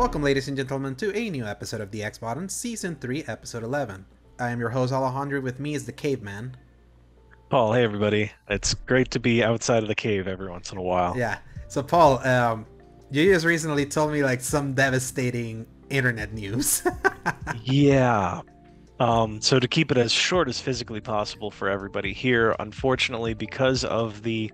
Welcome, ladies and gentlemen, to a new episode of the X-Bottom, Season 3, Episode 11. I am your host, Alejandro. With me is the Caveman. Paul, hey everybody. It's great to be outside of the cave every once in a while. Yeah. So, Paul, you just recently told me like some devastating internet news. Yeah. So to keep it as short as physically possible for everybody here, unfortunately, because of the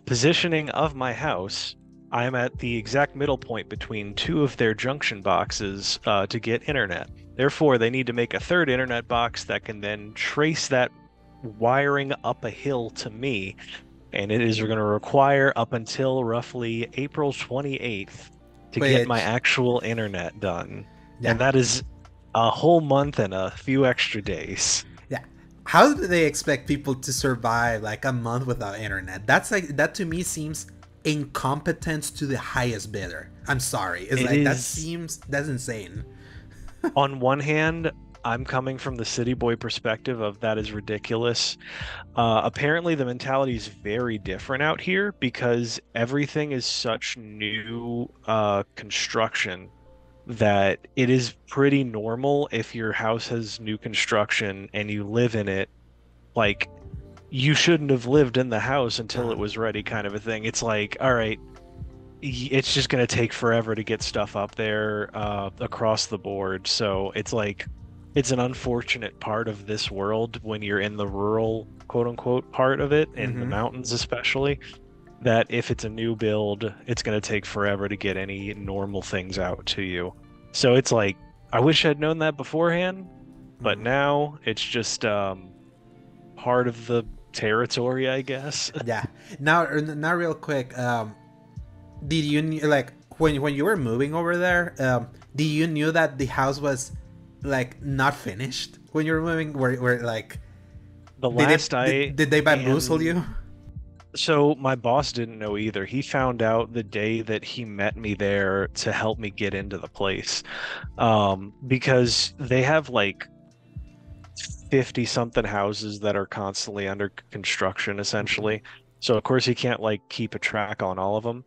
positioning of my house, I am at the exact middle point between two of their junction boxes to get internet. Therefore, they need to make a third internet box that can then trace that wiring up a hill to me, and it is going to require up until roughly April 28th to get my Which, actual internet done. yeah, And that is a whole month and a few extra days. yeah. How do they expect people to survive like a month without internet? That to me seems incompetence to the highest bidder. I'm sorry. It's It like is, that's insane. on one hand, I'm coming from the city boy perspective of that is ridiculous. Apparently, the mentality is very different out here because everything is such new construction that it is pretty normal if your house has new construction and you live in it. Like, you shouldn't have lived in the house until Uh, it was ready, kind of a thing. It's like, all right, it's just going to take forever to get stuff up there across the board. So it's like, it's an unfortunate part of this world when you're in the rural, quote unquote, part of it, in the mm-hmm. mountains especially, that if it's a new build, it's going to take forever to get any normal things out to you. So it's like, I wish I'd known that beforehand, but Mm-hmm. now it's just part of the territory, I guess. Yeah. Now, real quick. Did you like when you were moving over there? Did you knew that the house was like not finished when you were moving? Where like The did last did they bamboozle and you? So my boss didn't know either. He found out the day that he met me there to help me get into the place. Because they have like 50 something houses that are constantly under construction Mm-hmm. essentially. So of course he can't like keep a track on all of them.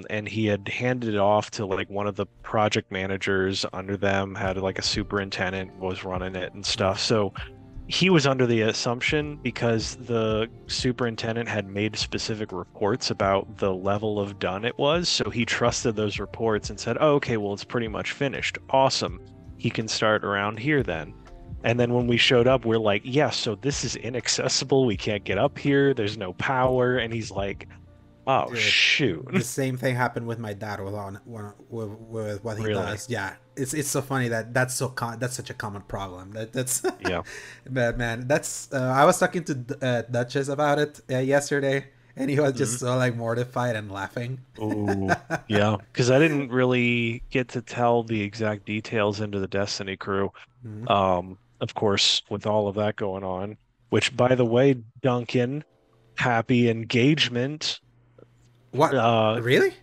And he had handed it off to like one of the project managers under them, had like a superintendent was running it and stuff. So he was under the assumption because the superintendent had made specific reports about the level of done it was. So he trusted those reports and said, oh, okay, well, it's pretty much finished. Awesome. He can start around here then. And then when we showed up, we're like, yeah, so this is inaccessible. We can't get up here. There's no power. And he's like, oh, Dude, shoot. the same thing happened with my dad with what he Really? does. Yeah, it's so funny that that's such a common problem. That's Yeah. but man, that's I was talking to Duchess about it yesterday, and he was Hmm. just so like mortified and laughing. Oh, yeah. Because I didn't really get to tell the exact details into the Destiny crew. Mhm. Of course, with all of that going on, which by the way, Duncan, happy engagement. What? Uh, Really?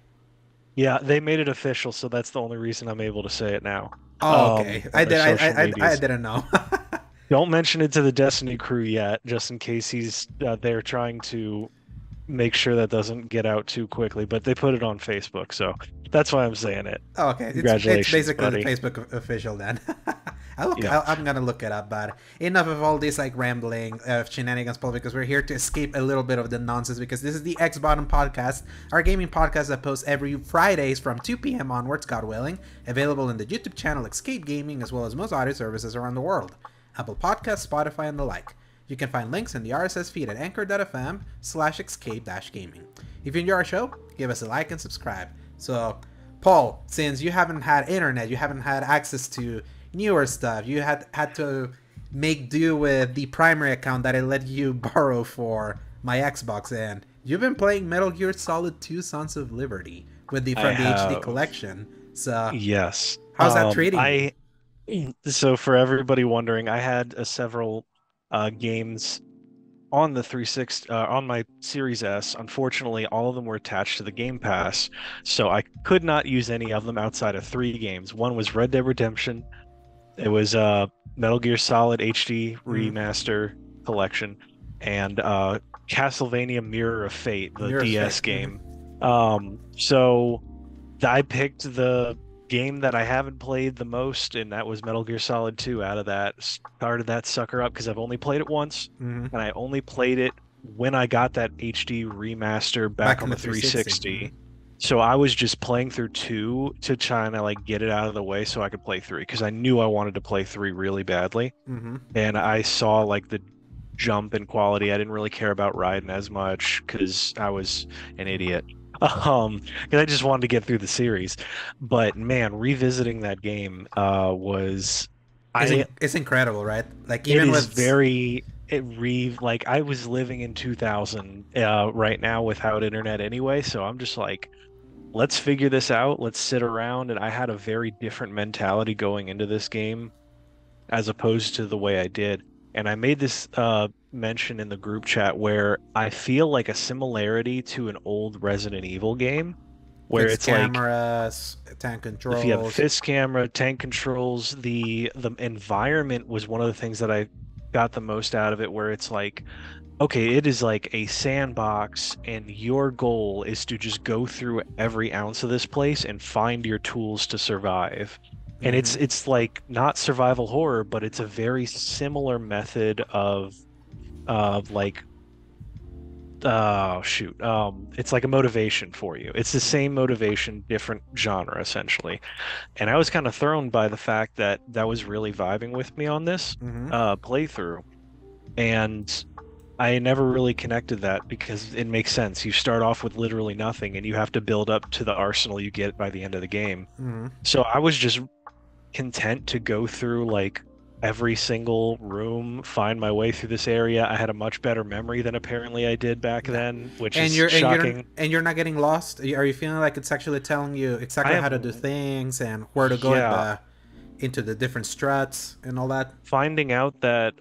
yeah, they made it official, so that's the only reason I'm able to say it now. Oh, okay. On their social I medias. didn't know. Don't mention it to the Destiny crew yet, just in case he's they're trying to make sure that doesn't get out too quickly, but they put it on Facebook, so that's why I'm saying it. Oh, okay, it's Congratulations, basically the buddy. Facebook official then. Yeah. I'm gonna look it up, but enough of all this like rambling shenanigans, Paul, because we're here to escape a little bit of the nonsense. Because this is the X Bottom Podcast, our gaming podcast that posts every Fridays from 2 p.m. onwards, God willing. Available in the YouTube channel Escape Gaming, as well as most audio services around the world, Apple Podcasts, Spotify, and the like. You can find links in the RSS feed at anchor.fm/escape-gaming. If you enjoy our show, give us a like and subscribe. So, Paul, since you haven't had internet, you haven't had access to newer stuff, you had to make do with the primary account that I let you borrow for my Xbox, and you've been playing Metal Gear Solid 2 Sons of Liberty with the I from the HD have. collection. So, Yes. how's that treating you? I So for everybody wondering, I had several games on the 360 on my Series S. Unfortunately, all of them were attached to the Game Pass, so I could not use any of them outside of three games. One was Red Dead Redemption. It was Metal Gear Solid HD Mm, Remaster Collection, and Castlevania Mirror of Fate, the Mirror's Fate. DS game. So I picked the game that I haven't played the most, and that was Metal Gear Solid 2 out of that. Started that sucker up because I've only played it once, Hmm. and I only played it when I got that HD remaster back Back on in the the 360. 360. So I was just playing through 2 to try and like get it out of the way so I could play 3 because I knew I wanted to play 3 really badly. Hmm. And I saw like the jump in quality. I didn't really care about Raiden as much because I was an idiot. Because I just wanted to get through the series. But man, revisiting that game was I It's incredible, right? Like it even is with very it re like I was living in 2000 right now without internet anyway, so I'm just like let's figure this out. Let's sit around, and I had a very different mentality going into this game as opposed to the way I did. And I made this mention in the group chat where I feel like a similarity to an old Resident Evil game where fixed it's like cameras, tank if you have a controls. fist camera, tank controls, the environment was one of the things that I got the most out of it, where it's like, okay, it is like a sandbox, and your goal is to just go through every ounce of this place and find your tools to survive. And Hmm. it's like not survival horror, but it's a very similar method of like shoot it's like a motivation for you. It's the same motivation, different genre essentially. And I was kind of thrown by the fact that that was really vibing with me on this Hmm. playthrough. And I never really connected that because it makes sense. You start off with literally nothing and you have to build up to the arsenal you get by the end of the game. Hmm. So I was just content to go through like every single room, find my way through this area. I had a much better memory than apparently I did back Yeah. then, which And is shocking. you're not getting lost. Are you feeling like it's actually telling you I exactly how have, to do things and where to go yeah, into the different struts and all that? finding out that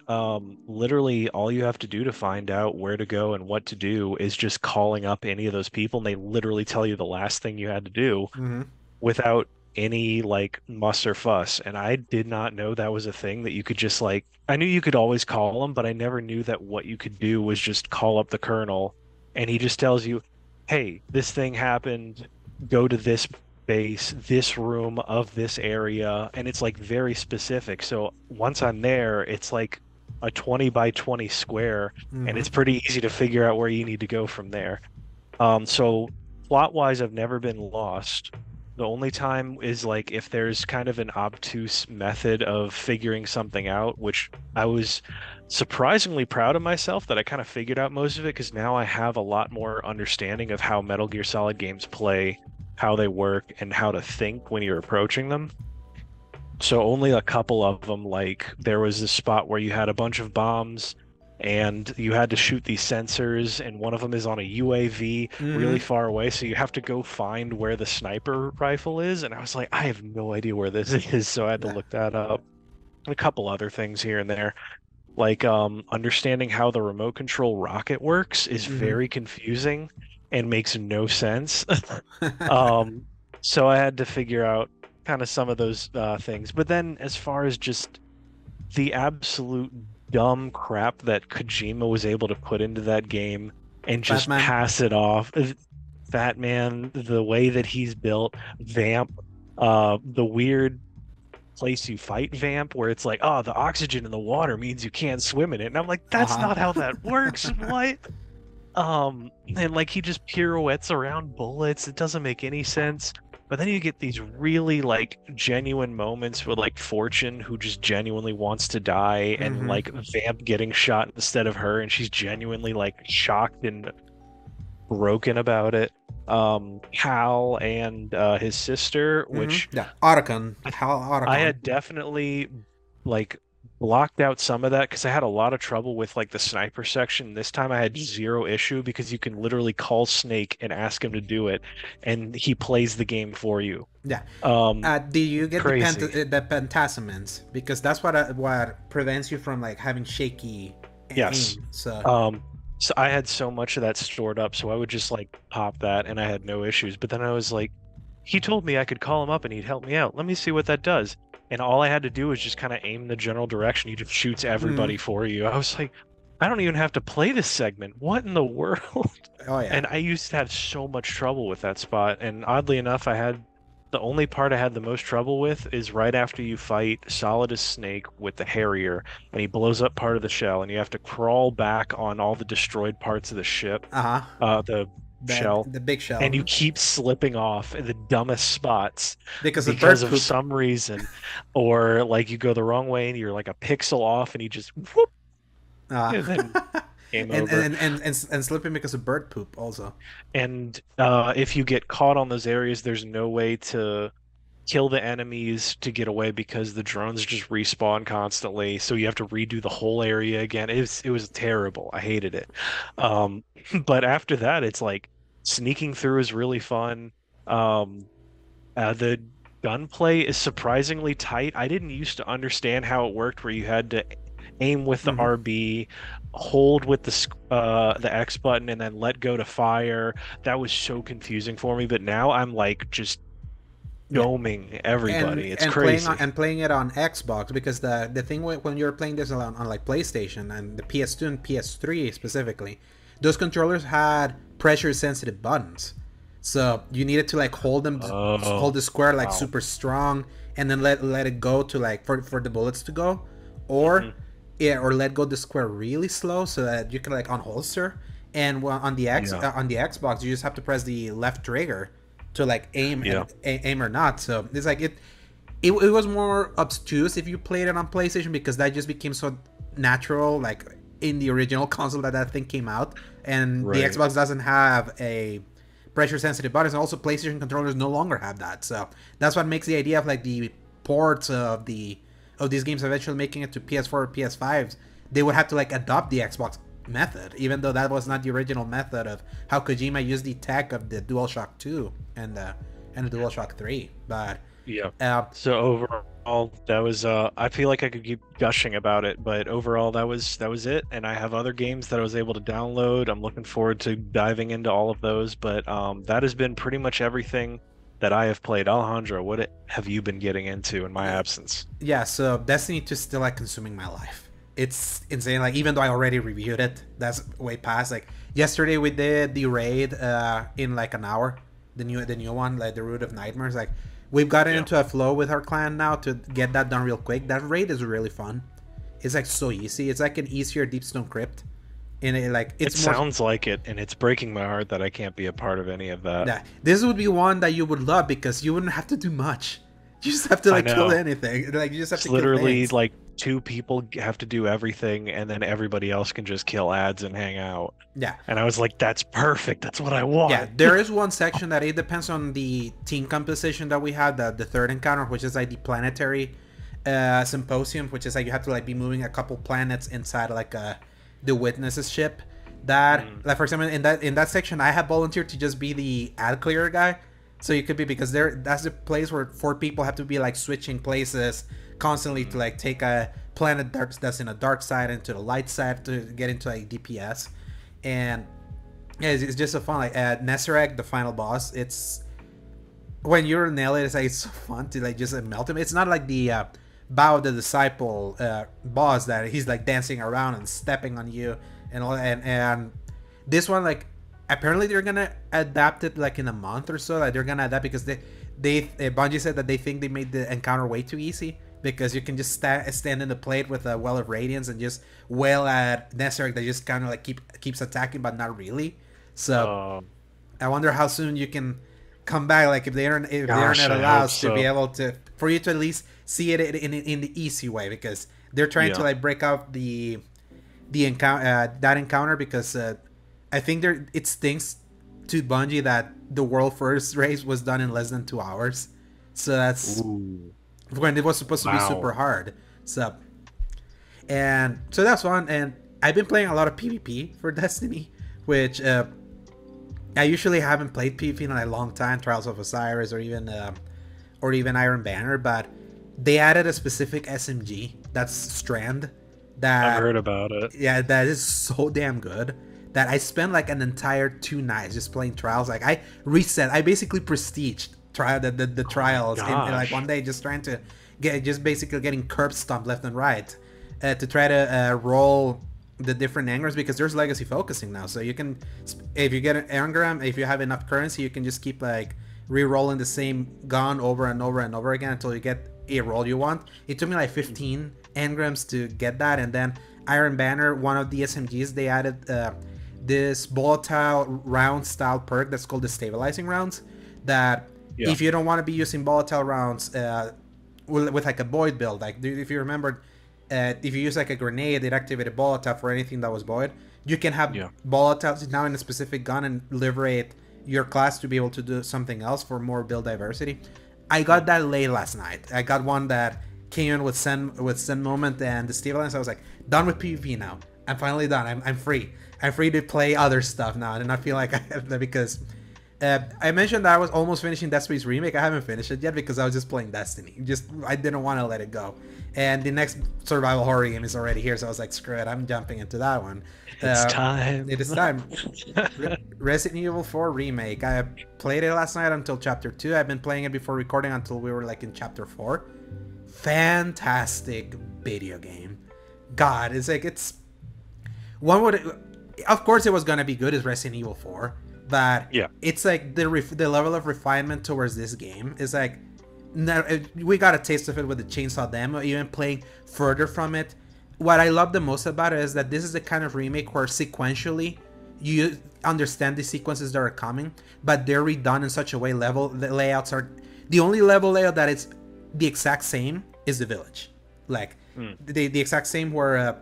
literally all you have to do to find out where to go and what to do is just calling up any of those people, and they literally tell you the last thing you had to do Hmm. without any like muss or fuss. And I did not know that was a thing that you could just like, I knew you could always call him, but I never knew that what you could do was just call up the colonel and he just tells you, hey, this thing happened, go to this base, this room of this area. And it's like very specific. So once I'm there, it's like a 20 by 20 square, and Hmm. it's pretty easy to figure out where you need to go from there. So plot wise, I've never been lost. The only time is like if there's kind of an obtuse method of figuring something out, which I was surprisingly proud of myself that I kind of figured out most of it because now I have a lot more understanding of how Metal Gear Solid games play, how they work, and how to think when you're approaching them. So only a couple of them, like there was this spot where you had a bunch of bombs and you had to shoot these sensors, and one of them is on a UAV really Hmm. far away, so you have to go find where the sniper rifle is. And I was like, I have no idea where this is, so I had to Yeah. look that up. A couple other things here and there. Like understanding how the remote control rocket works is Hmm. very confusing and makes no sense. Um, so I had to figure out kind of some of those things. But then as far as just the absolute dumb crap that Kojima was able to put into that game and just Batman. pass it off, Fat Man, the way that he's built, Vamp, the weird place you fight Vamp where it's like, oh, the oxygen in the water means you can't swim in it. And I'm like, that's Uh not how that works. What? And like he just pirouettes around bullets. It doesn't make any sense. But then you get these really like genuine moments with like Fortune, who just genuinely wants to die, and huh. like Vamp getting shot instead of her, and she's genuinely like shocked and broken about it. Hal and his sister, Hmm. which Yeah. Otacon. I Hal I Otacon. had definitely like blocked out some of that because I had a lot of trouble with like the sniper section. This time I had zero issue because you can literally call Snake and ask him to do it, and he plays the game for you. Yeah. Um, Do you get Crazy. the pentasaments? Because that's what prevents you from like having shaky Yes. aim. So Um, so I had so much of that stored up, so I would just like pop that and I had no issues. But then I was like, he told me I could call him up and he'd help me out. Let me see what that does. And all I had to do was just kind of aim the general direction. He just shoots everybody mm, for you. I was like, I don't even have to play this segment. What in the world? oh yeah. And I used to have so much trouble with that spot. And oddly enough, I had The only part I had the most trouble with is right after you fight Solidus Snake with the Harrier, and he blows up part of the shell, and you have to crawl back on all the destroyed parts of the ship, Uh-huh. the shell, The big shell. and you keep slipping off in the dumbest spots Because of bird because of poop. some reason, or like you go the wrong way and you're like a pixel off, and you just whoop, and then game and, over. and slipping because of bird poop also. And if you get caught on those areas, there's no way to kill the enemies to get away because the drones just respawn constantly. So you have to redo the whole area again. It was terrible. I hated it. Um, but after that, it's like sneaking through is really fun. Um, the gunplay is surprisingly tight. I didn't used to understand how it worked, where you had to aim with the Mhm. RB, hold with the X button, and then let go to fire. That was so confusing for me. But now I'm like just Yeah. doming everybody. It's playing crazy. and playing it on Xbox, because the thing when you're playing this on like PlayStation and the PS2 and PS3 specifically, those controllers had pressure sensitive buttons, so you needed to like hold Oh, the square like wow. super strong, and then let it go to like for the bullets to go, or Mhm. yeah, or let go the square really slow so that you can like unholster. And on the Yeah, on the Xbox, you just have to press the left trigger to like aim yeah, and aim or not. So it's like it was more obtuse if you played it on PlayStation, because that just became so natural, like in the original console that thing came out, and the right. Xbox doesn't have a pressure sensitive buttons. Also, PlayStation controllers no longer have that, so that's what makes the idea of like the ports of these games eventually making it to PS4 or PS5s. They would have to like adopt the Xbox method, even though that was not the original method of how Kojima used the tech of the DualShock 2 and the DualShock 3. But Yeah. uh, So overall, that was I feel like I could keep gushing about it, but overall that was it. And I have other games that I was able to download. I'm looking forward to diving into all of those, but that has been pretty much everything that I have played. Alejandro, have you been getting into in my absence? yeah, so Destiny 2 is still like consuming my life. It's insane. Like, even though I already reviewed it, that's way past. Like, yesterday we did the raid in like an hour, the new one, like the Root of Nightmares. Like, we've gotten Yeah. into a flow with our clan now to get that done real quick. That raid is really fun. It's like so easy. It's like an easier Deepstone Crypt, and like It it's more. sounds like it, and it's breaking my heart that I can't be a part of any of that. Yeah, this would be one that you would love because you wouldn't have to do much. You just have to I like kill know. anything. Like, you just have It's to kill literally things. like two people have to do everything, and then everybody else can just kill ads and hang out. Yeah, And I was like, that's perfect. That's what I yeah. want. There is one section that it depends on the team composition that we had. The third encounter, which is like the planetary symposium, which is like you have to like be moving a couple planets inside like the witnesses ship. That, Mm, like, for example, in that section, I have volunteered to just be the ad clear guy. So you could be, because that's the place where four people have to be like switching places constantly to mm. like take a planet that's in a dark side into the light side to get into like DPS. And yeah, it's just so fun. Like, Nesserek, the final boss, it's when you're nail it, it's like it's so fun to like just melt him. It's not like the Bow the Disciple boss that he's like dancing around and stepping on you and all. And this one, like, apparently they're gonna adapt it like in a month or so. Like, they're gonna adapt because they Bungie said that they think they made the encounter way too easy, because you can just stand in the plate with a Well of Radiance and just wail at Nesserek that just kind of like keeps attacking but not really. So Uh, I wonder how soon you can come back. Like, if the Gosh, internet I hope allows to be so. able to, for you to at least see it in the easy way, because they're trying to Yeah. like break out the encounter that encounter, because I think it stinks to Bungie that the world first race was done in less than 2 hours. So that's Ooh. when it was supposed to be super Wow. hard. So, and so that's one. And I've been playing a lot of PvP for Destiny, which I usually haven't played PvP in a long time, Trials of Osiris or even Iron Banner, but they added a specific SMG that's Strand I've that, heard about it. yeah, that is so damn good that I spent like an entire 2 nights just playing Trials. Like, I basically prestiged the Oh my trials in like one gosh. day, just trying to just basically getting curb stomped left and right to try to roll the different angles, because there's legacy focusing now. So you can, if you get an engram, if you have enough currency, you can just keep like re-rolling the same gun over and over and over again until you get a roll you want. It took me like 15 engrams to get that, and then Iron Banner, one of the SMGs, they added this volatile round style perk that's called the stabilizing rounds, that if you don't want to be using volatile rounds with like a void build, like if you remember, if you use like a grenade, it activated volatile for anything that was void. You can have volatiles now in a specific gun and liberate your class to be able to do something else for more build diversity. I got that late last night. I got one that came in with Zen Moment and the Stabilize. I was like, done with PvP now. I'm finally done. I'm free. I'm free to play other stuff now. And I feel like I have that because I mentioned that I was almost finishing Dead Space Remake. I haven't finished it yet because I was just playing Destiny. I didn't want to let it go. And the next survival horror game is already here, so I was like, screw it, I'm jumping into that one. It's time. It is time. Resident Evil 4 Remake. I played it last night until Chapter 2. I've been playing it before recording until we were like in Chapter 4. Fantastic video game. God, it's like, one would, of course it was gonna be good as Resident Evil 4, but it's like the level of refinement towards this game is like, we got a taste of it with the Chainsaw demo, even playing further from it. What I love the most about it is that this is the kind of remake where sequentially you understand the sequences that are coming, but they're redone in such a way the layouts are, the only level layout that is the exact same is the village. Like the exact same where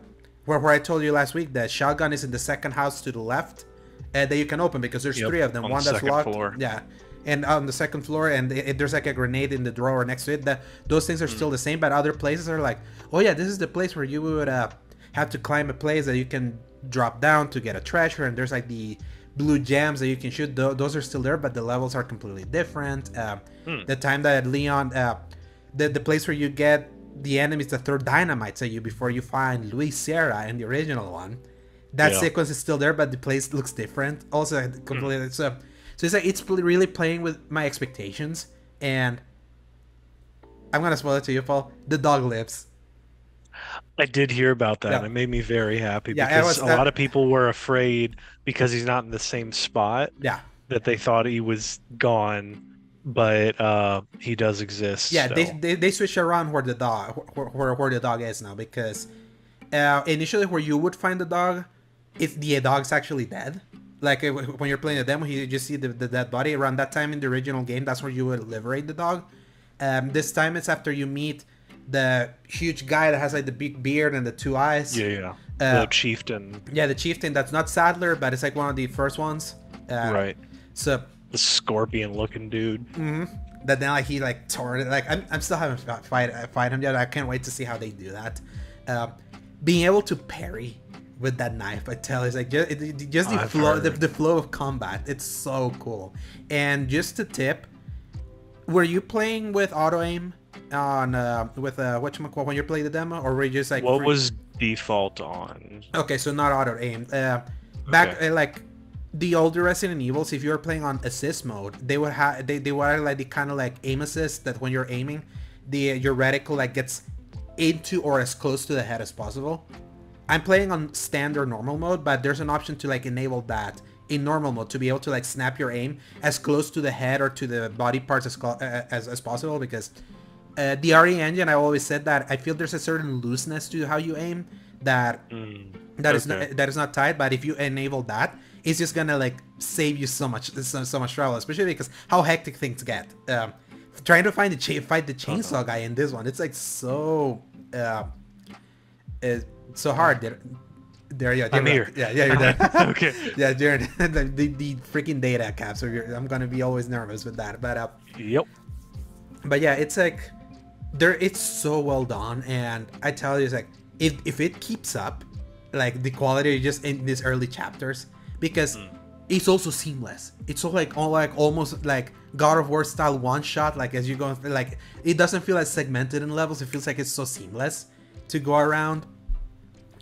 I told you last week that shotgun is in the second house to the left that you can open because there's 3 of them. One that's locked. Floor. Yeah. And on the second floor, and there's like a grenade in the drawer next to it. Those things are still the same, but other places are like, oh yeah, this is the place where you would have to climb a place that you can drop down to get a treasure, and there's like the blue gems that you can shoot. Those are still there, but the levels are completely different. The time that Leon, the place where you get the enemies that throw dynamites at you before you find Luis Sierra in the original one, that sequence is still there, but the place looks different. Also, completely So it's like it's really playing with my expectations, and I'm gonna spoil it to you, Paul. The dog lives. I did hear about that. And it made me very happy because a lot of people were afraid because he's not in the same spot. Yeah. That they thought he was gone, but he does exist. Yeah, they switch around where the dog is now, because initially where you would find the dog, the dog's actually dead. Like when you're playing the demo, you just see the dead body. Around that time in the original game, that's where you would liberate the dog. This time it's after you meet the huge guy that has like the big beard and the 2 eyes. The chieftain. Yeah, the chieftain. That's not Sadler, but it's like one of the first ones. Right. So the scorpion-looking dude. That then like he like tore it. Like I'm still having fight him yet. I can't wait to see how they do that. Being able to parry with that knife, I tell you, it's like just the flow of combat. It's so cool. And just a tip, were you playing with auto aim on whatchamacallit when you're playing the demo, or were you just like what was default on? Okay, so not auto aim. Back like the older Resident Evils, if you were playing on assist mode, they would have they were like the kind of like aim assist that when you're aiming, your reticle like gets into or as close to the head as possible. I'm playing on standard normal mode, but there's an option to like enable that in normal mode to be able to like snap your aim as close to the head or to the body parts as possible, because the RE engine, I always said that I feel there's a certain looseness to how you aim that is not tight, but if you enable that, it's just gonna like save you so much trouble, especially because how hectic things get. Trying to fight the chainsaw guy in this one, it's like so so hard. I'm here. Yeah, you're there. Okay. Yeah, Jared, the freaking data cap. So I'm gonna be always nervous with that. But yep. But yeah, it's like it's so well done, and I tell you, it's like if it keeps up, like the quality just in these early chapters, because it's also seamless. It's so like almost like God of War style one shot. Like as you go, like it doesn't feel as segmented in levels. It feels like it's so seamless to go around.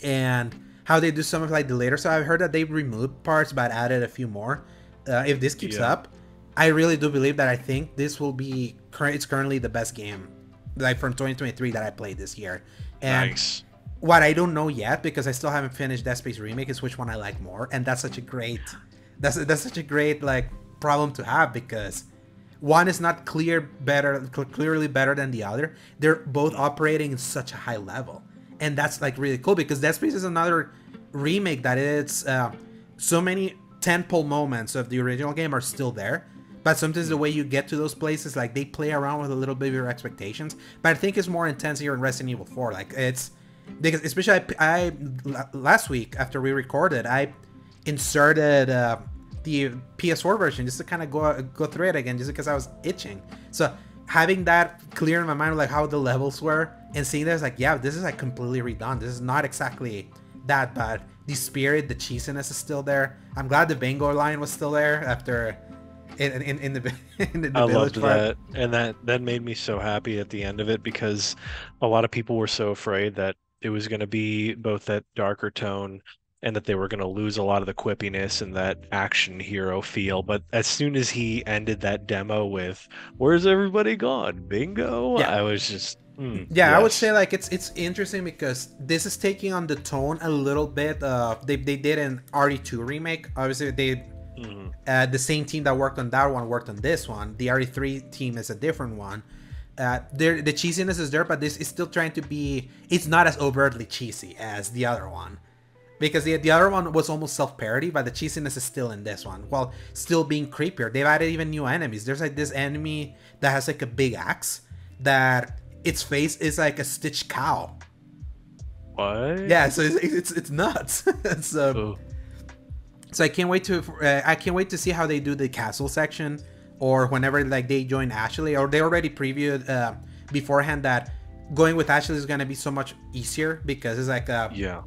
And how they do some of like the later, so I've heard that they removed parts but added a few more. If this keeps up, I really do believe that I think this will be it's currently the best game like from 2023 that I played this year. And what I don't know yet, because I still haven't finished Dead Space Remake, is which one I like more, and that's such a great like problem to have, because one is not clearly better than the other. They're both operating in such a high level, and that's like really cool because Dead Space is another remake that it's so many tentpole moments of the original game are still there, but sometimes the way you get to those places, like they play around with a little bit of your expectations. But I think it's more intense here in Resident Evil 4. Like it's because especially I last week after we recorded, I inserted the PS4 version just to kind of go through it again, just because I was itching. So having that clear in my mind, like how the levels were, and seeing this, like, yeah, this is like completely redone. This is not exactly that bad. The spirit, the cheesiness is still there. I'm glad the bingo line was still there after in the I village loved part. that, and that made me so happy at the end of it, because a lot of people were so afraid that it was going to be both that darker tone and that they were going to lose a lot of the quippiness and that action hero feel. But as soon as he ended that demo with "Where's everybody gone? Bingo!" Yeah. I was just Yeah, I would yes. say like it's interesting because this is taking on the tone a little bit. They did an RE2 remake. Obviously, they Mhm. the same team that worked on that one worked on this one. The RE3 team is a different one. The cheesiness is there, but this is still trying to be. It's not as overtly cheesy as the other one, because the other one was almost self-parody, but the cheesiness is still in this one, while still being creepier. They've added even new enemies. There's like this enemy that has like a big axe that its face is like a stitched cow. What? Yeah, so it's nuts. so Oh, so I can't wait to see how they do the castle section, or whenever like they join Ashley, or they already previewed beforehand that going with Ashley is gonna be so much easier because it's like yeah.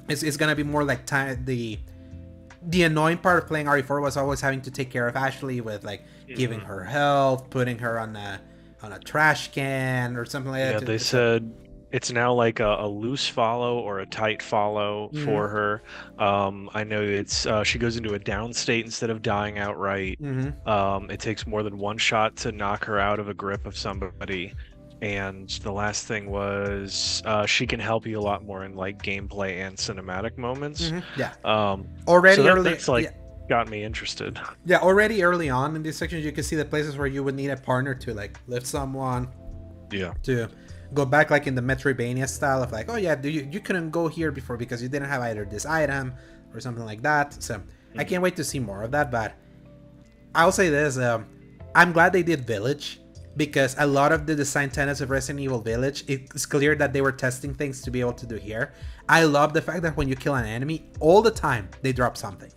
it's gonna be more like time. The annoying part of playing RE4 was always having to take care of Ashley with like giving her health, putting her on a trash can or something like Yeah, that. they It's like, said it's now like a loose follow or a tight follow mm-hmm, for her. I know it's she goes into a down state instead of dying outright. mm-hmm. It takes more than one shot to knock her out of a grip of somebody. And the last thing was she can help you a lot more in like gameplay and cinematic moments. Yeah, So already that's like yeah, got me interested. yeah, already early on in these sections, you can see the places where you would need a partner to like lift someone, Yeah. to go back like in the Metroidvania style of like, oh yeah, you couldn't go here before because you didn't have either this item or something like that. So I can't wait to see more of that. But I'll say this, I'm glad they did Village, because a lot of the design tenets of Resident Evil Village, it's clear that they were testing things to be able to do here. I love the fact that when you kill an enemy, all the time they drop something.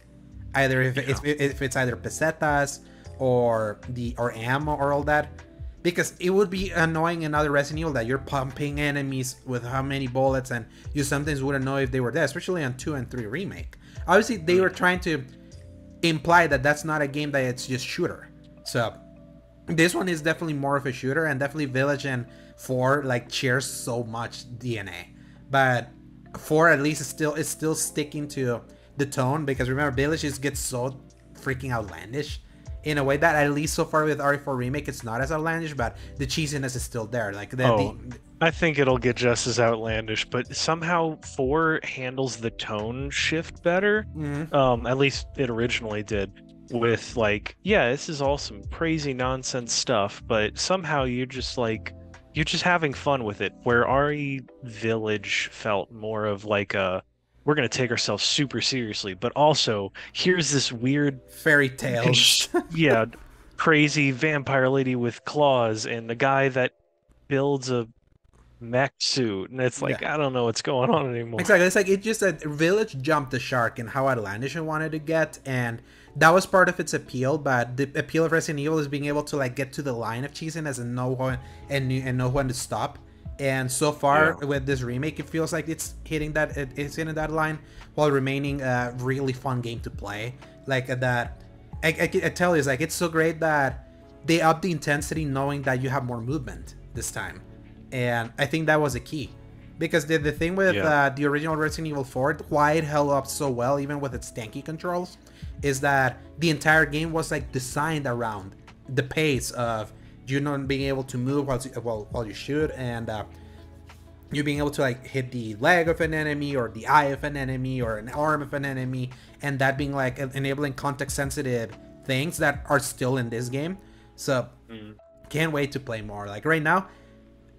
Either if it's either pesetas or ammo or all that. Because it would be annoying in other Resident Evil that you're pumping enemies with how many bullets, and you sometimes wouldn't know if they were there, especially on 2 and 3 remake. Obviously, they were trying to imply that that's not a game that it's just shooter. So this one is definitely more of a shooter, and definitely Village and 4 like shares so much DNA. But 4 at least is still sticking to the tone, because remember, Village just gets so freaking outlandish in a way that at least so far with RE4 remake it's not as outlandish, but the cheesiness is still there. Like I think it'll get just as outlandish, but somehow 4 handles the tone shift better. At least it originally did. With like, yeah, this is all some crazy nonsense stuff, but somehow you're just having fun with it. Where RE Village felt more of like we're gonna take ourselves super seriously, but also here's this weird fairy tales. yeah, crazy vampire lady with claws and the guy that builds a mech suit, and it's Yeah. like I don't know what's going on anymore. Exactly. It's like it just that Village jumped the shark in how outlandish it wanted to get, and that was part of its appeal. But the appeal of Resident Evil is being able to like get to the line of cheesiness and know when to stop. And so far with this remake, it feels like it's hitting that line while remaining a really fun game to play. Like that, I tell you, it's like it's so great that they upped the intensity, knowing that you have more movement this time. And I think that was a key, because the thing with the original Resident Evil 4, why it held up so well even with its tanky controls, is that the entire game was like designed around the pace of you not being able to move while you shoot, and you being able to like hit the leg of an enemy or the eye of an enemy or an arm of an enemy, and that being like enabling context sensitive things that are still in this game. So can't wait to play more. Like right now,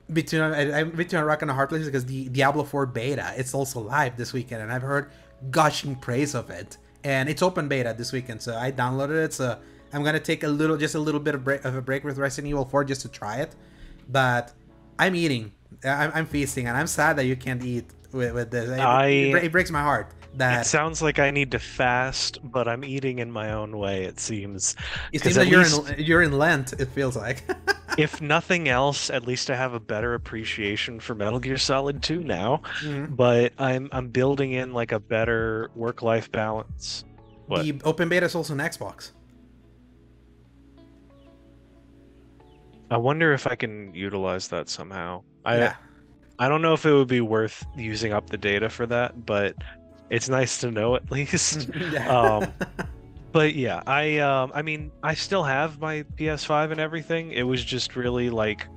I'm between a rock and a hard place because the Diablo 4 beta, it's also live this weekend, and I've heard gushing praise of it. And it's open beta this weekend, so I downloaded it. So I'm gonna take just a little bit of a break with Resident Evil 4 just to try it. But I'm eating, I'm feasting, and I'm sad that you can't eat with this. It breaks my heart. It sounds like I need to fast, but I'm eating in my own way, it seems. It seems that you're in Lent, it feels like. If nothing else, at least I have a better appreciation for Metal Gear Solid 2 now. But I'm building in like a better work-life balance. The open beta is also on Xbox. I wonder if I can utilize that somehow. I don't know if it would be worth using up the data for that, but it's nice to know at least. But yeah, I mean, I still have my PS5 and everything. It was just really like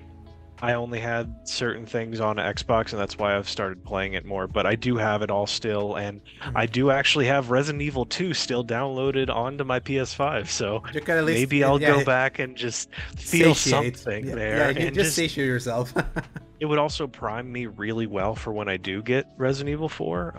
I only had certain things on Xbox, and that's why I've started playing it more. But I do have it all still, and I do actually have Resident Evil 2 still downloaded onto my PS5. So maybe I'll go back and just feel something there. Yeah, and just satiate yourself. It would also prime me really well for when I do get Resident Evil 4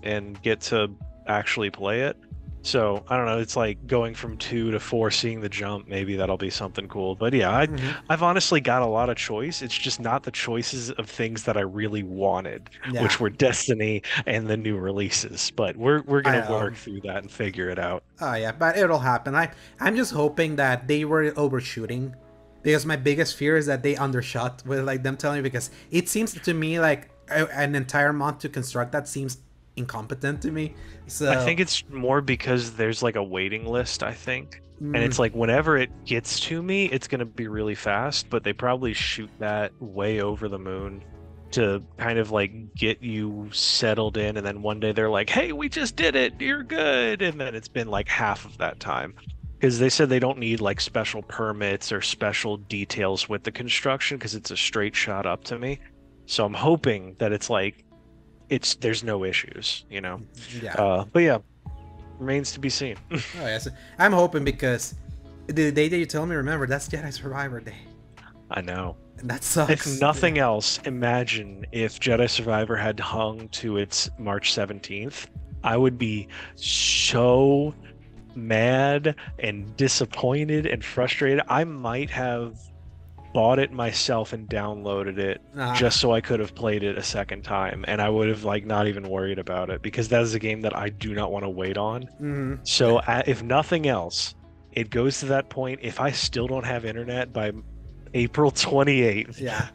and get to actually play it. So I don't know, it's like going from 2 to 4, seeing the jump. Maybe that'll be something cool. But yeah, I've honestly got a lot of choice. It's just not the choices of things that I really wanted, which were Destiny and the new releases. But we're gonna work through that and figure it out. Oh yeah, but it'll happen. I'm just hoping that they were overshooting, because my biggest fear is that they undershot with like them telling me, because it seems to me like an entire month to construct that seems incompetent to me. So I think it's more because there's like a waiting list, I think. And it's like whenever it gets to me, it's going to be really fast, but they probably shoot that way over the moon to kind of like get you settled in, and then one day they're like, hey, we just did it, you're good, and then it's been like half of that time. Because they said they don't need like special permits or special details with the construction because it's a straight shot up to me. So I'm hoping that it's like there's no issues, you know. But yeah, remains to be seen. Oh yes, I'm hoping, because the day that you tell me, remember, that's Jedi Survivor Day. I know. And that sucks. If nothing else, imagine if Jedi Survivor had hung to its March 17th. I would be so mad and disappointed and frustrated. I might have bought it myself and downloaded it just so I could have played it a second time, and I would have like not even worried about it, because that is a game that I do not want to wait on. So if nothing else, it goes to that point. If I still don't have internet by April 28th,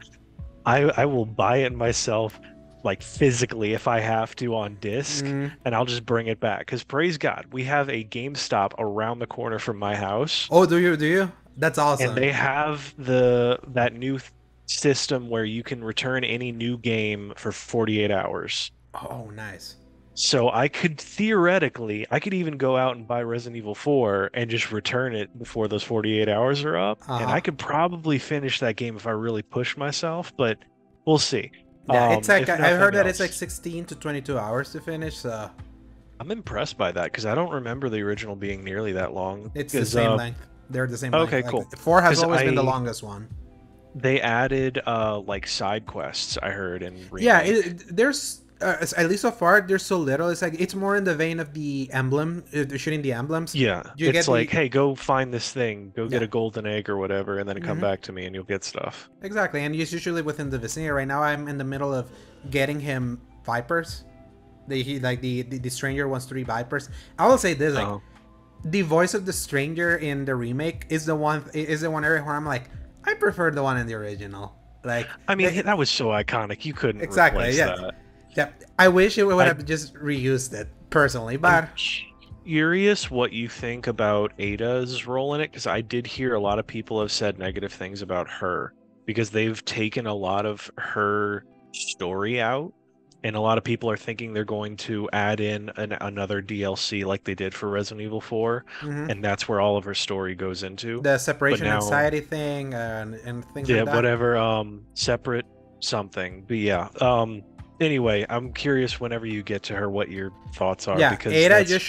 I will buy it myself, like physically if I have to, on disc, and I'll just bring it back, because praise God, we have a GameStop around the corner from my house. Oh, do you? That's awesome. And they have that new system where you can return any new game for 48 hours. Oh, nice. So I could even go out and buy Resident Evil 4 and just return it before those 48 hours are up. And I could probably finish that game if I really push myself, but we'll see. Yeah, it's like, I heard that it's like 16 to 22 hours to finish, so I'm impressed by that, because I don't remember the original being nearly that long. It's the same length. They're the same length. Okay, cool. 4 has always been the longest one. They added like side quests, I heard, in Remake. Yeah, there's at least so far there's so little. It's like it's more in the vein of the emblem, shooting the emblems. Yeah, it's like, hey, go find this thing, go get a golden egg or whatever, and then come back to me and you'll get stuff. Exactly, and it's usually within the vicinity. Right now I'm in the middle of getting him Vipers. The stranger wants 3 Vipers. I will say this, like, the voice of the stranger in the remake is the one area where I'm like, I prefer the one in the original. Like, I mean, that was so iconic. You couldn't replace that. Yeah, I wish it would have just reused it personally, but I'm curious what you think about Ada's role in it, because I did hear a lot of people have said negative things about her because they've taken a lot of her story out. And a lot of people are thinking they're going to add in another DLC like they did for Resident Evil 4, and that's where all of her story goes into. The separation anxiety thing and things like that. Yeah, whatever, separate something. But yeah, anyway, I'm curious whenever you get to her what your thoughts are. Yeah, because Ada just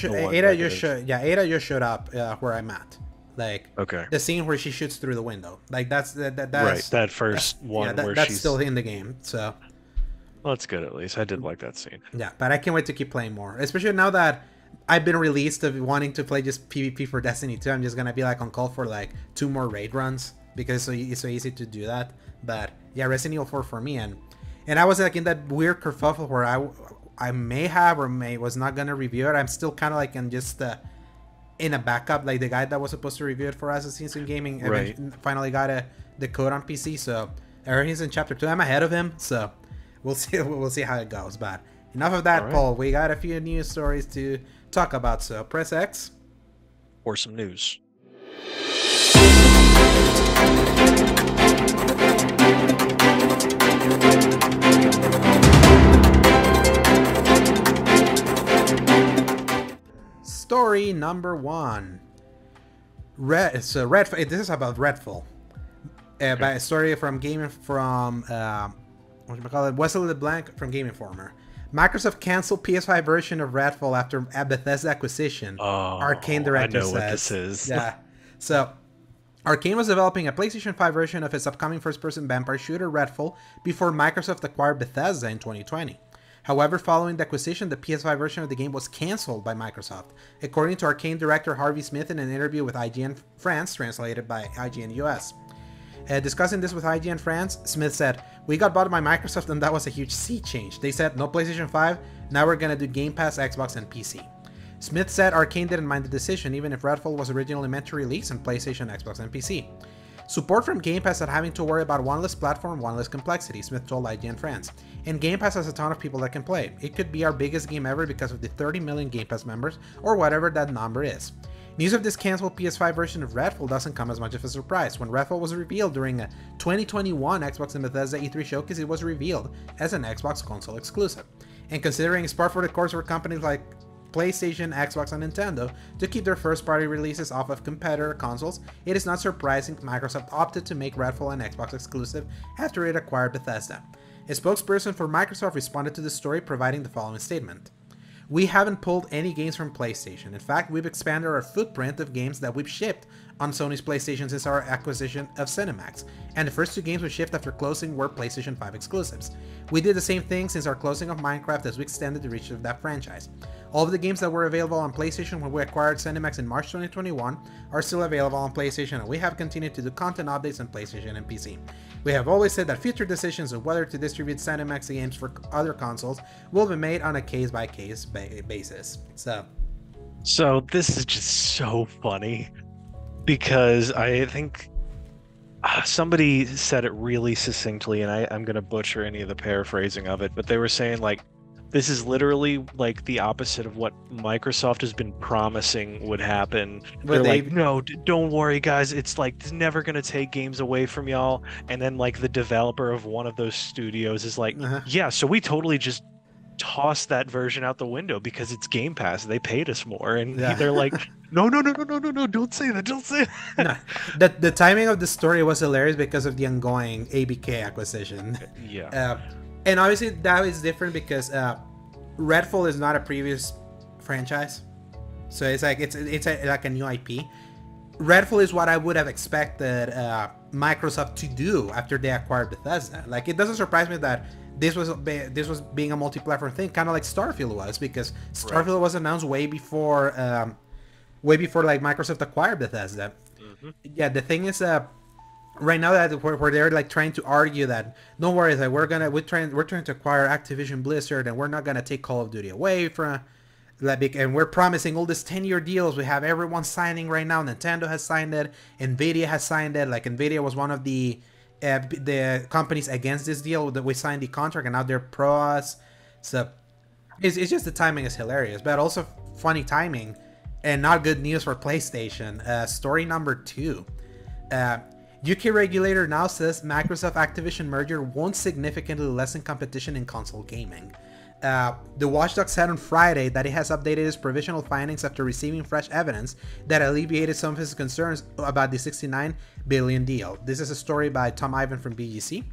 showed up where I'm at. Like Okay. the scene where she shoots through the window. Like that's Right. That first one where that's she's still in the game. So well, that's good at least. I did like that scene. yeah, but I can't wait to keep playing more, especially now that I've been released of wanting to play just PvP for Destiny 2. I'm just gonna be like on call for like 2 more raid runs because it's so easy to do that. But yeah, Resident Evil 4 for me, and I was like in that weird kerfuffle where I may have or may was not gonna review it. I'm still kind of like in just in a backup, like the guy that was supposed to review it for us at Season Gaming Right. finally got the code on PC, so everything's in chapter 2. I'm ahead of him, so we'll see how it goes. But enough of that, All right. Paul. We got a few news stories to talk about, so press X. Or some news. Story number 1. This is about Redfall. By a story from Wesley LeBlanc from Game Informer. Microsoft canceled PS5 version of Redfall after a Bethesda acquisition. Arcane director I know says. what this is. Yeah. So, Arcane was developing a PlayStation 5 version of its upcoming first-person vampire shooter Redfall before Microsoft acquired Bethesda in 2020. However, following the acquisition, the PS5 version of the game was cancelled by Microsoft, according to Arcane director Harvey Smith in an interview with IGN France, translated by IGN US. Discussing this with IGN France, Smith said, "We got bought by Microsoft and that was a huge sea change. They said, no PlayStation 5, now we're gonna do Game Pass, Xbox, and PC." Smith said Arcane didn't mind the decision, even if Redfall was originally meant to release on PlayStation, Xbox, and PC. Support from Game Pass not having to worry about one less platform, one less complexity, Smith told IGN France. And Game Pass has a ton of people that can play. It could be our biggest game ever because of the 30 million Game Pass members, or whatever that number is. News of this cancelled PS5 version of Redfall doesn't come as much of a surprise. When Redfall was revealed during a 2021 Xbox and Bethesda E3 showcase, it was revealed as an Xbox console exclusive. And considering it's par for the course for companies like PlayStation, Xbox, and Nintendo to keep their first-party releases off of competitor consoles, it is not surprising Microsoft opted to make Redfall an Xbox exclusive after it acquired Bethesda. A spokesperson for Microsoft responded to the story, providing the following statement. "We haven't pulled any games from PlayStation. In fact, we've expanded our footprint of games that we've shipped on Sony's PlayStation since our acquisition of Cinemax, and the first 2 games we shipped after closing were PlayStation 5 exclusives. We did the same thing since our closing of Minecraft as we extended the reach of that franchise. All of the games that were available on PlayStation when we acquired Cinemax in March 2021 are still available on PlayStation, and we have continued to do content updates on PlayStation and PC. We have always said that future decisions of whether to distribute Cinemax games for other consoles will be made on a case-by-case basis." So this is just so funny because I think somebody said it really succinctly, and I'm going to butcher any of the paraphrasing of it, but they were saying like, this is literally like the opposite of what Microsoft has been promising would happen. They're like, no, don't worry, guys. It's like it's never going to take games away from y'all. And then like the developer of one of those studios is like, yeah, so we totally just tossed that version out the window because it's Game Pass. They paid us more. And they're like, no, don't say that. Don't say that. No. The timing of the story was hilarious because of the ongoing ABK acquisition. Yeah. And obviously that is different because Redfall is not a previous franchise, so it's like it's like a new IP. Redfall is what I would have expected Microsoft to do after they acquired Bethesda. Like it doesn't surprise me that this was being a multi-platform thing, kind of like Starfield was, because Starfield was announced way before like Microsoft acquired Bethesda. Yeah, the thing is right now that where they're like trying to argue that don't worry, that we're trying to acquire Activision Blizzard and we're not gonna take Call of Duty away from like, and we're promising all these 10-year deals. We have everyone signing right now. Nintendo has signed it, Nvidia has signed it. Like Nvidia was one of the companies against this deal that we signed the contract, and now they're pro us. So it's just the timing is hilarious, but also funny timing and not good news for PlayStation. Story number 2. UK regulator now says Microsoft Activision merger won't significantly lessen competition in console gaming. The watchdog said on Friday that it has updated its provisional findings after receiving fresh evidence that alleviated some of his concerns about the $69 billion deal. This is a story by Tom Ivan from BGC.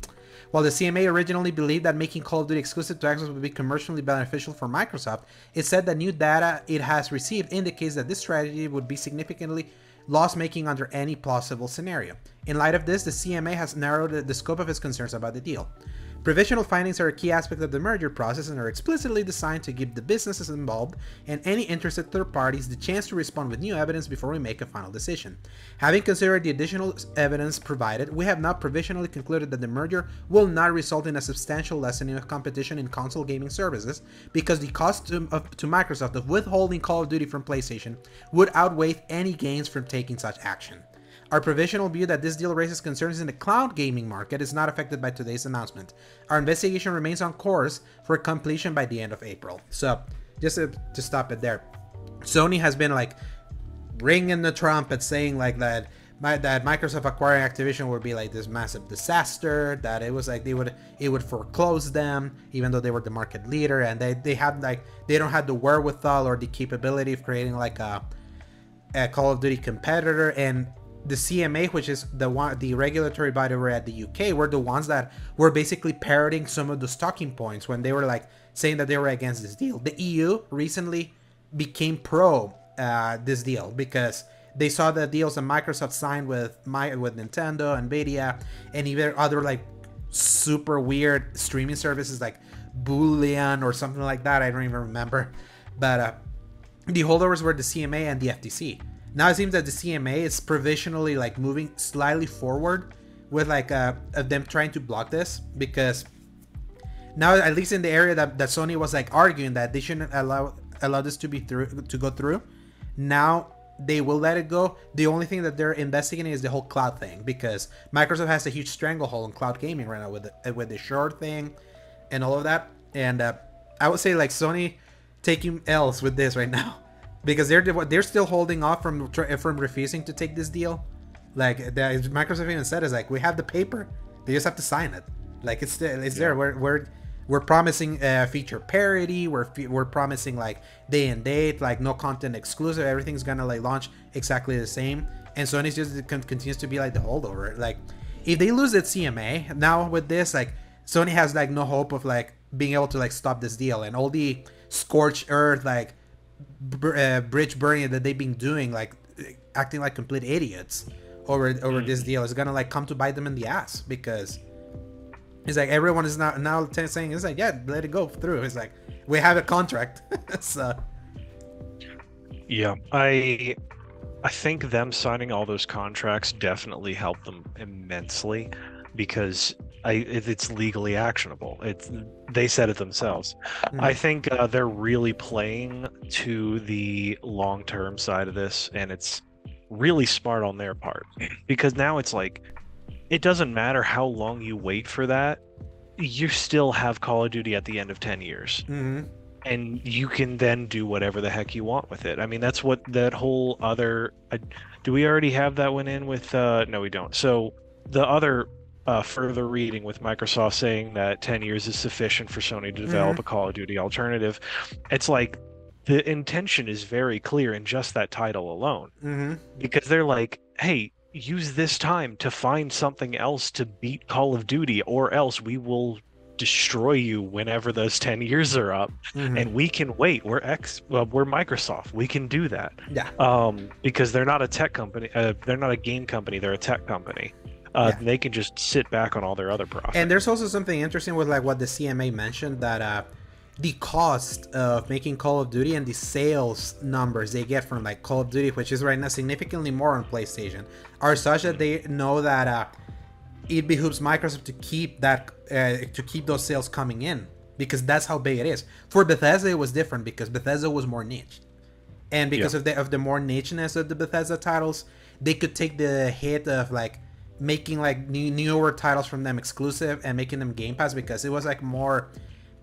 While the CMA originally believed that making Call of Duty exclusive to Xbox would be commercially beneficial for Microsoft, it said that new data it has received indicates that this strategy would be significantly loss-making under any plausible scenario. In light of this, the CMA has narrowed the scope of its concerns about the deal. Provisional findings are a key aspect of the merger process and are explicitly designed to give the businesses involved and any interested third parties the chance to respond with new evidence before we make a final decision. Having considered the additional evidence provided, we have now provisionally concluded that the merger will not result in a substantial lessening of competition in console gaming services because the cost to Microsoft of withholding Call of Duty from PlayStation would outweigh any gains from taking such action. Our provisional view that this deal raises concerns in the cloud gaming market is not affected by today's announcement. Our investigation remains on course for completion by the end of April. So, just to stop it there, Sony has been like ringing the trumpet saying like that Microsoft acquiring Activision would be like this massive disaster, that it was like it would foreclose them even though they were the market leader, and they don't have the wherewithal or the capability of creating like a Call of Duty competitor. And the CMA, which is the regulatory body over at the UK, were the ones that were basically parroting some of those talking points when they were like saying that they were against this deal. The EU recently became pro this deal because they saw the deals that Microsoft signed with Nintendo, Nvidia, and even other like super weird streaming services like Boolean or something like that. I don't even remember, but the holdovers were the CMA and the FTC. Now it seems that the CMA is provisionally like moving slightly forward with like them trying to block this, because now, at least in the area that Sony was like arguing that they shouldn't allow this to go through, now they will let it go. The only thing that they're investigating is the whole cloud thing, because Microsoft has a huge stranglehold on cloud gaming right now with the short thing and all of that. And I would say like Sony taking L's with this right now, because they're still holding off from refusing to take this deal. Like Microsoft even said, is like, we have the paper, they just have to sign it. Like it's there. We're promising feature parity. We're promising like day and date, like no content exclusive. Everything's gonna like launch exactly the same. And Sony just continues to be like the holdover. Like if they lose at CMA now with this, like Sony has like no hope of like being able to like stop this deal, and all the scorched earth like bridge burning that they've been doing, like acting like complete idiots over this deal, is gonna like come to bite them in the ass, because it's like everyone is now saying, it's like, yeah, let it go through. It's like, we have a contract. So yeah, I think them signing all those contracts definitely helped them immensely, because it's legally actionable. They said it themselves. I think they're really playing to the long-term side of this, and it's really smart on their part, because now it's like, it doesn't matter how long you wait for that, you still have Call of Duty at the end of 10 years. And you can then do whatever the heck you want with it. I mean, that's what that whole other... do we already have that one in with... no, we don't. So the other further reading with Microsoft saying that 10 years is sufficient for Sony to develop a Call of Duty alternative, it's like the intention is very clear in just that title alone. Because they're like, hey, use this time to find something else to beat Call of Duty, or else we will destroy you whenever those 10 years are up. And we can wait. We're Microsoft. We can do that. Yeah. Because they're not a tech company. They're not a game company. They're a tech company. They can just sit back on all their other profits. And there's also something interesting with like what the CMA mentioned, that the cost of making Call of Duty and the sales numbers they get from like Call of Duty, which is right now significantly more on PlayStation, are such that they know that it behooves Microsoft to keep those sales coming in, because that's how big it is. For Bethesda, it was different, because Bethesda was more niche, and because of the more nicheness of the Bethesda titles, they could take the hit of like making like newer titles from them exclusive and making them Game Pass, because it was like more.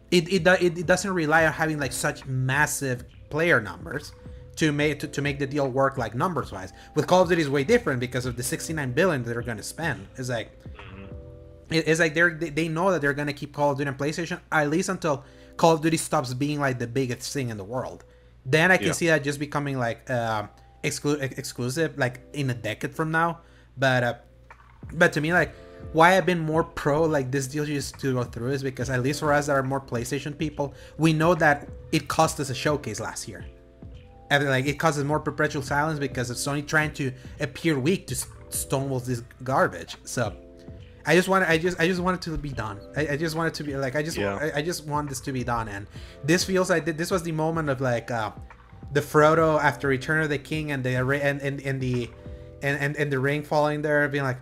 It doesn't rely on having like such massive player numbers to make the deal work like numbers wise. With Call of Duty is way different because of the 69 billion that they're going to spend. It's like they know that they're going to keep Call of Duty on PlayStation at least until Call of Duty stops being like the biggest thing in the world. Then I can see that just becoming like exclusive like in a decade from now. But to me, like, why I've been more pro like this deal just to go through is because, at least for us that are more PlayStation people, we know that it cost us a showcase last year. And like it causes more perpetual silence because of Sony trying to appear weak to stonewall this garbage. So I just want it to be done. I just want it to be like I just want this to be done. And this feels like this was the moment of like the Frodo after Return of the King and the ring falling there, being like,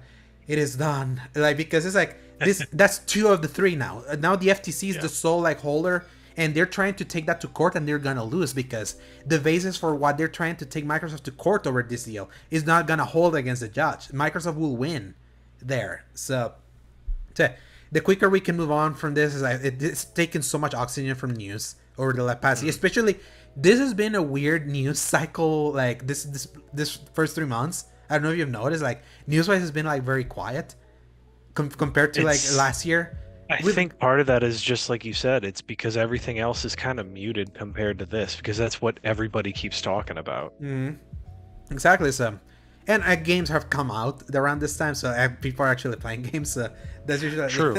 it is done. Like because it's like this that's 2 of the 3 now. Now the FTC is the sole like holder. And they're trying to take that to court, and they're gonna lose because the basis for what they're trying to take Microsoft to court over this deal is not gonna hold against the judge. Microsoft will win there. So, the quicker we can move on from this is like it's taken so much oxygen from news over the past year. Especially, this has been a weird news cycle. Like this first 3 months. I don't know if you've noticed. Like news-wise, has been like very quiet compared to like last year. I think part of that is just like you said, it's because everything else is kind of muted compared to this, because that's what everybody keeps talking about. Mm-hmm. Exactly. So, and games have come out around this time, so people are actually playing games. So that's usually true.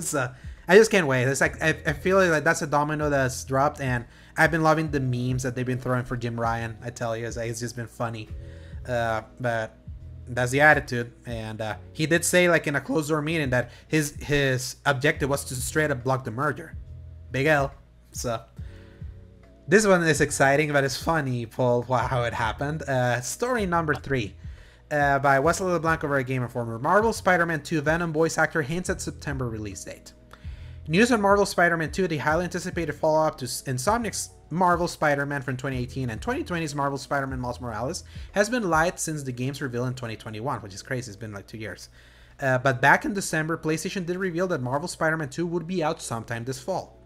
So I just can't wait. It's like I feel like that's a domino that's dropped, and I've been loving the memes that they've been throwing for Jim Ryan. I tell you, it's just been funny. But that's the attitude, and he did say like in a closed door meeting that his objective was to straight up block the merger. Big L. So this one is exciting, but it's funny, Paul, how it happened. Story number 3 by Wesley LeBlanc over at Game Informer. Marvel Spider-Man 2 Venom voice actor hints at September release date. News on Marvel Spider-Man 2, the highly anticipated follow-up to Insomniac's Marvel Spider-Man from 2018 and 2020's Marvel Spider-Man Miles Morales, has been light since the game's reveal in 2021, which is crazy. It's been like 2 years. But back in December, PlayStation did reveal that Marvel Spider-Man 2 would be out sometime this fall.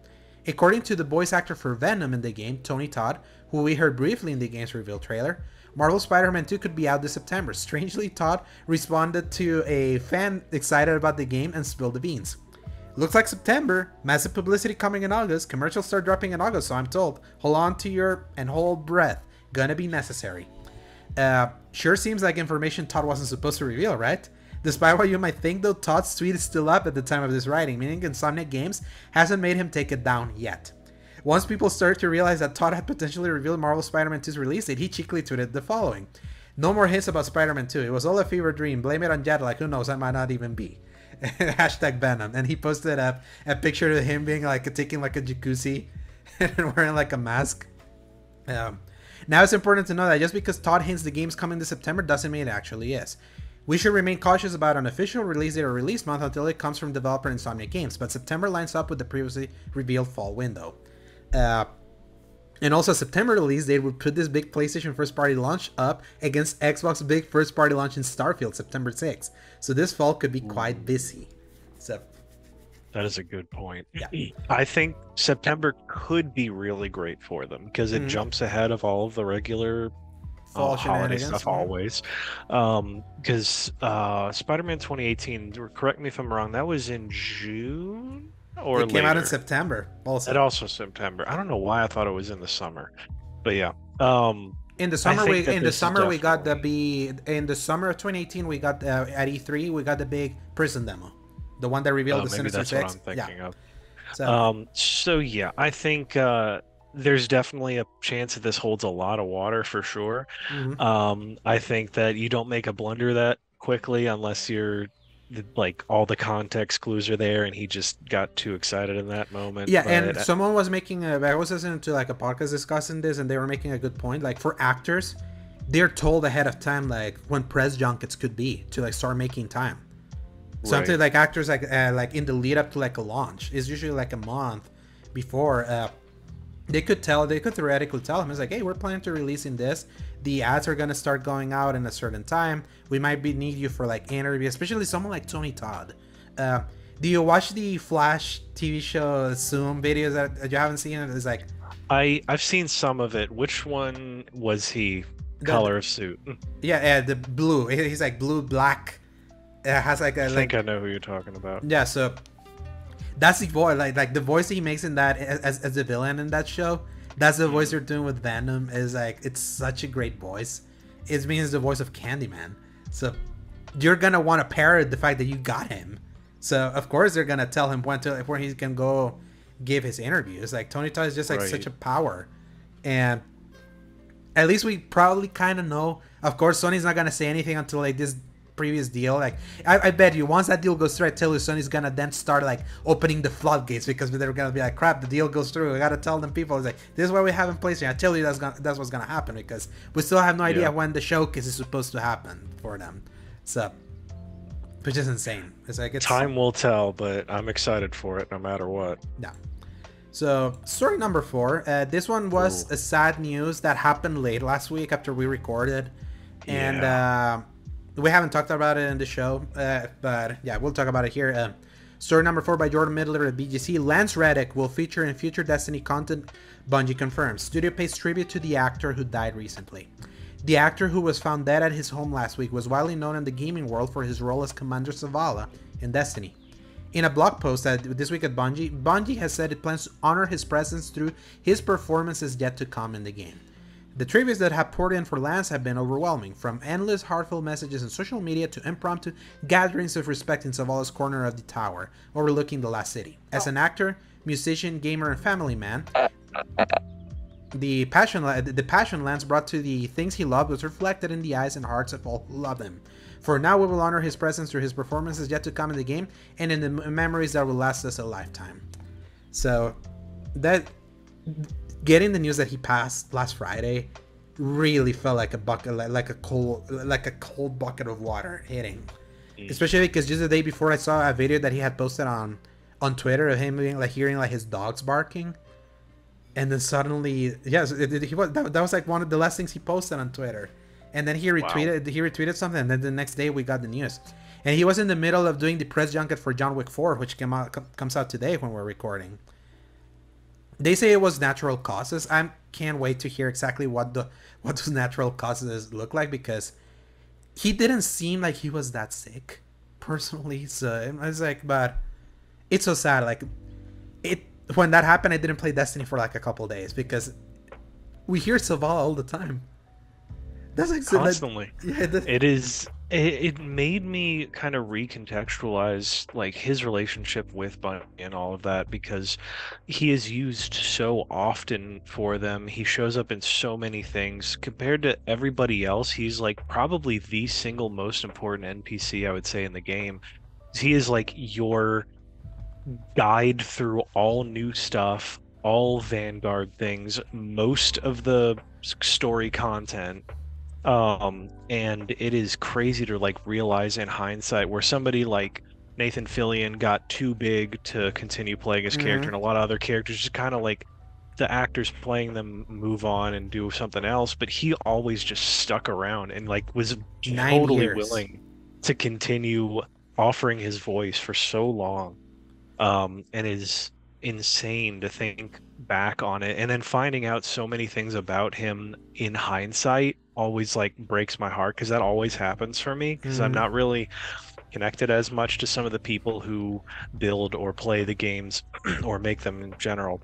According to the voice actor for Venom in the game, Tony Todd, who we heard briefly in the game's reveal trailer, Marvel Spider-Man 2 could be out this September. Strangely, Todd responded to a fan excited about the game and spilled the beans. Looks like September. Massive publicity coming in August. Commercials start dropping in August, so I'm told. Hold on to your and hold breath. Gonna be necessary. Sure seems like information Todd wasn't supposed to reveal, right? Despite what you might think, though, Todd's tweet is still up at the time of this writing, meaning Insomniac Games hasn't made him take it down yet. Once people started to realize that Todd had potentially revealed Marvel Spider-Man 2's release date, he cheekily tweeted the following. No more hints about Spider-Man 2. It was all a fever dream. Blame it on jet lag. Who knows? I might not even be. Hashtag Venom. And he posted up a picture of him being like taking like a jacuzzi and wearing like a mask. Now it's important to know that just because Todd hints the game's coming this September doesn't mean it actually is. We should remain cautious about an official release date or release month until it comes from developer Insomniac Games, but September lines up with the previously revealed fall window. And also September release date would put this big PlayStation first party launch up against Xbox big first party launch in Starfield September 6th. So this fall could be quite busy. So that is a good point. Yeah. I think September could be really great for them because it jumps ahead of all of the regular fall holiday stuff always. Because Spider-Man 2018, correct me if I'm wrong, that was in June? Or it came out in September. Also, it also September. I don't know why I thought it was in the summer, but yeah. In the summer, we got in the summer of 2018, we got at E3, we got the big prison demo, the one that revealed the Sinister Six. What I'm thinking of. So yeah, I think there's definitely a chance that this holds a lot of water for sure. I think that you don't make a blunder that quickly unless you're like all the context clues are there and he just got too excited in that moment. Yeah, and someone was making I was listening to like a podcast discussing this and they were making a good point. Like for actors, they're told ahead of time like when press junkets could be to like start making time. Something like actors like in the lead up to like a launch is usually like a month before. They could theoretically tell him, it's like, hey, we're planning to release in this. The ads are going to start going out in a certain time. We might need you for like interview, especially someone like Tony Todd. Do you watch the Flash TV show Zoom videos that you haven't seen? It's like I've seen some of it. Which one was he? Color of suit? Yeah, the blue. He's like blue, black. It has like a. I think I know who you're talking about. Yeah, so that's the voice, like the voice that he makes in that as the villain in that show. That's the voice they're doing with Venom. Is like it's such a great voice. It means the voice of Candyman. So you're gonna want to parrot the fact that you got him. So of course they're gonna tell him where he can go give his interviews. Like Tony Todd is just like such a power, and at least we probably kind of know. Of course, Sony's not gonna say anything until like this previous deal. Like I bet you once that deal goes through, I tell you Sony's gonna then start like opening the floodgates, because they're gonna be like, crap, the deal goes through, I gotta tell them people, it's like, this is what we have in place here. I tell you that's what's gonna happen, because we still have no idea when the showcase is supposed to happen for them. So, which is insane. It's like time will tell, but I'm excited for it no matter what. Yeah. So story number 4, this one was a sad news that happened late last week after we recorded, and we haven't talked about it in the show, but yeah, we'll talk about it here. Story number 4 by Jordan Middler at BGC. Lance Reddick will feature in future Destiny content, Bungie confirms. Studio pays tribute to the actor who died recently. The actor, who was found dead at his home last week, was widely known in the gaming world for his role as Commander Zavala in Destiny. In a blog post this week at Bungie has said it plans to honor his presence through his performances yet to come in the game. The tributes that have poured in for Lance have been overwhelming, from endless heartfelt messages on social media to impromptu gatherings of respect in Zavala's corner of the tower, overlooking the last city. As an actor, musician, gamer, and family man, the passion Lance brought to the things he loved was reflected in the eyes and hearts of all who love him. For now, we will honor his presence through his performances yet to come in the game, and in the memories that will last us a lifetime. So, that getting the news that he passed last Friday really felt like a cold bucket of water hitting. Especially because just the day before, I saw a video that he had posted on Twitter of him being like hearing like his dogs barking, and then suddenly, that was like one of the last things he posted on Twitter. And then he retweeted something, and then the next day we got the news. And he was in the middle of doing the press junket for John Wick 4, which comes out today when we're recording. They say it was natural causes. I can't wait to hear exactly what those natural causes look like, because he didn't seem like he was that sick, personally. So I was like, but it's so sad. Like, when that happened, I didn't play Destiny for like a couple days, because we hear Zavala all the time. That's like constantly. It made me kind of recontextualize like his relationship with Bungie and all of that, because he is used so often for them. He shows up in so many things. Compared to everybody else, he's like probably the single most important NPC, I would say, in the game. He is like your guide through all new stuff, all Vanguard things, most of the story content. And it is crazy to like realize in hindsight where somebody like Nathan Fillion got too big to continue playing his character, and a lot of other characters just kind of like the actors playing them move on and do something else, but he always just stuck around and like was totally willing to continue offering his voice for so long. And is insane to think back on it, and then finding out so many things about him in hindsight always like breaks my heart, because that always happens for me, because I'm not really connected as much to some of the people who build or play the games or make them in general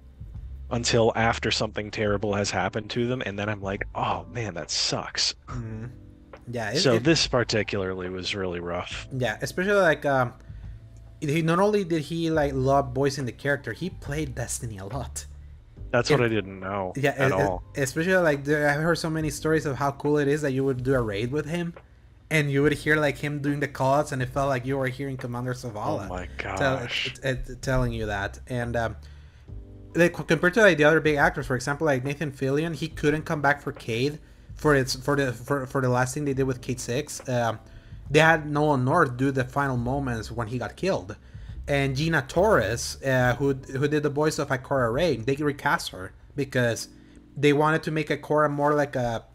until after something terrible has happened to them, and then I'm like, oh man, that sucks. So this particularly was really rough. Yeah, especially like he not only did he like love voicing the character, he played Destiny a lot. That's what I didn't know at all. Especially like I've heard so many stories of how cool it is that you would do a raid with him, and you would hear like him doing the calls, and it felt like you were hearing Commander Zavala. Oh my gosh! Telling you that, and like compared to like the other big actors, for example, like Nathan Fillion, he couldn't come back for Cade for the last thing they did with Cade 6. They had Nolan North do the final moments when he got killed. And Gina Torres, who did the voice of Ikora Rey, they recast her because they wanted to make Ikora more like a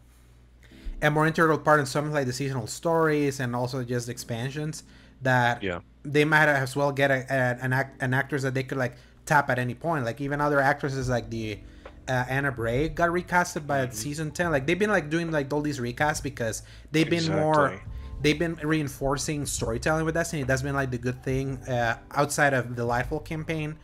more integral part in some like the seasonal stories and also just expansions that they might as well get an actress that they could like tap at any point. Like even other actresses like the Anna Bray got recasted by season 10. Like they've been like doing like all these recasts because they've been reinforcing storytelling with Destiny. That's been like the good thing outside of the Lightfall campaign.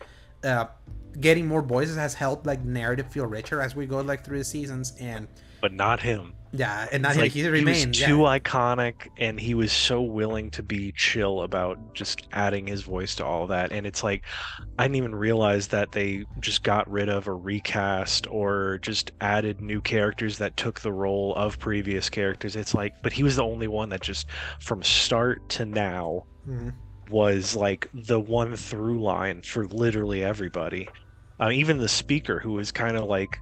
getting more voices has helped like narrative feel richer as we go like through the seasons, and But not him. yeah, and not It's him. like He he remained. was too iconic, and he was so willing to be chill about just adding his voice to all that. And it's like I didn't even realize that they just got rid of or recast or just added new characters that took the role of previous characters. It's like, but he was the only one that just from start to now Mhm. was like the one through line for literally everybody. Even the speaker, who was kind of like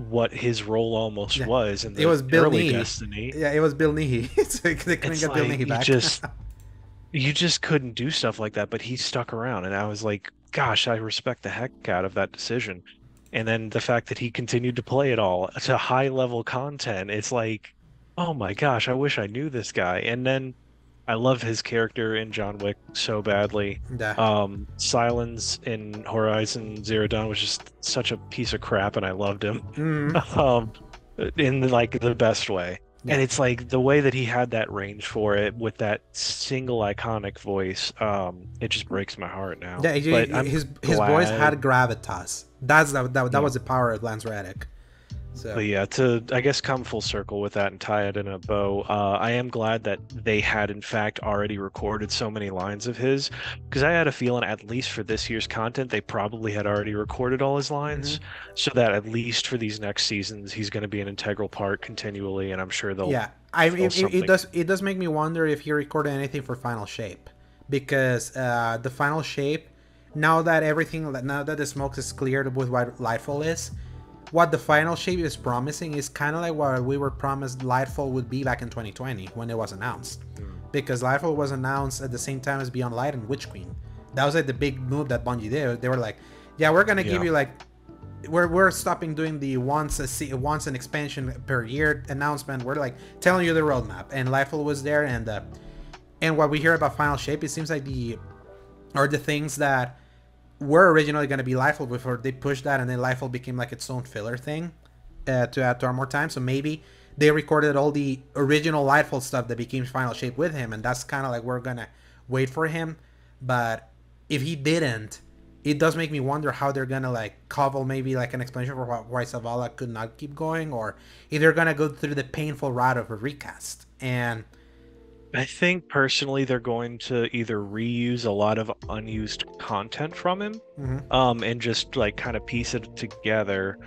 what his role almost Yeah, was in it the was Bill early Nighy. Destiny. Yeah, it was Bill Nighy. So they couldn't It's get Bill like Nighy back. you just couldn't do stuff like that, but he stuck around, and I was like, gosh, I respect the heck out of that decision. And then the fact that he continued to play it all to high level content, it's like, oh my gosh, I wish I knew this guy. And then I love his character in John Wick so badly. Yeah. Silence in Horizon Zero Dawn was just such a piece of crap, and I loved him. Mhm. Um, in like the best way. Yeah. And it's like the way that he had that range for it with that single iconic voice, it just breaks my heart now. Yeah, But I'm his voice glad. had gravitas. That Yeah. was the power of Lance Reddick. So But yeah, to I guess come full circle with that and tie it in a bow, I am glad that they had in fact already recorded so many lines of his, because I had a feeling at least for this year's content they probably had already recorded all his lines, so that at least for these next seasons he's going to be an integral part continually, and I'm sure they'll yeah, it does make me wonder if he recorded anything for Final Shape, because the Final Shape, now that the smoke is cleared with what Lightfall is, what the Final Shape is promising is kind of like what we were promised Lightfall would be back in 2020 when it was announced. Because Lightfall was announced at the same time as Beyond Light and Witch Queen. That was like the big move that Bungie did. They were like, yeah, we're gonna give you like, we're stopping doing the once an expansion per year announcement. We're like telling you the roadmap, and Lightfall was there, and what we hear about Final Shape, it seems like the things that were originally going to be Lightfall before they pushed that, and then Lightfall became like its own filler thing to add to Armor Time. So maybe they recorded all the original Lightfall stuff that became Final Shape with him, and that's kind of like we're gonna wait for him. But if he didn't, it does make me wonder how they're gonna like cobble maybe like an explanation for why Zavala could not keep going, or if they're gonna go through the painful route of a recast. And I think personally they're going to either reuse a lot of unused content from him, and just like kind of piece it together,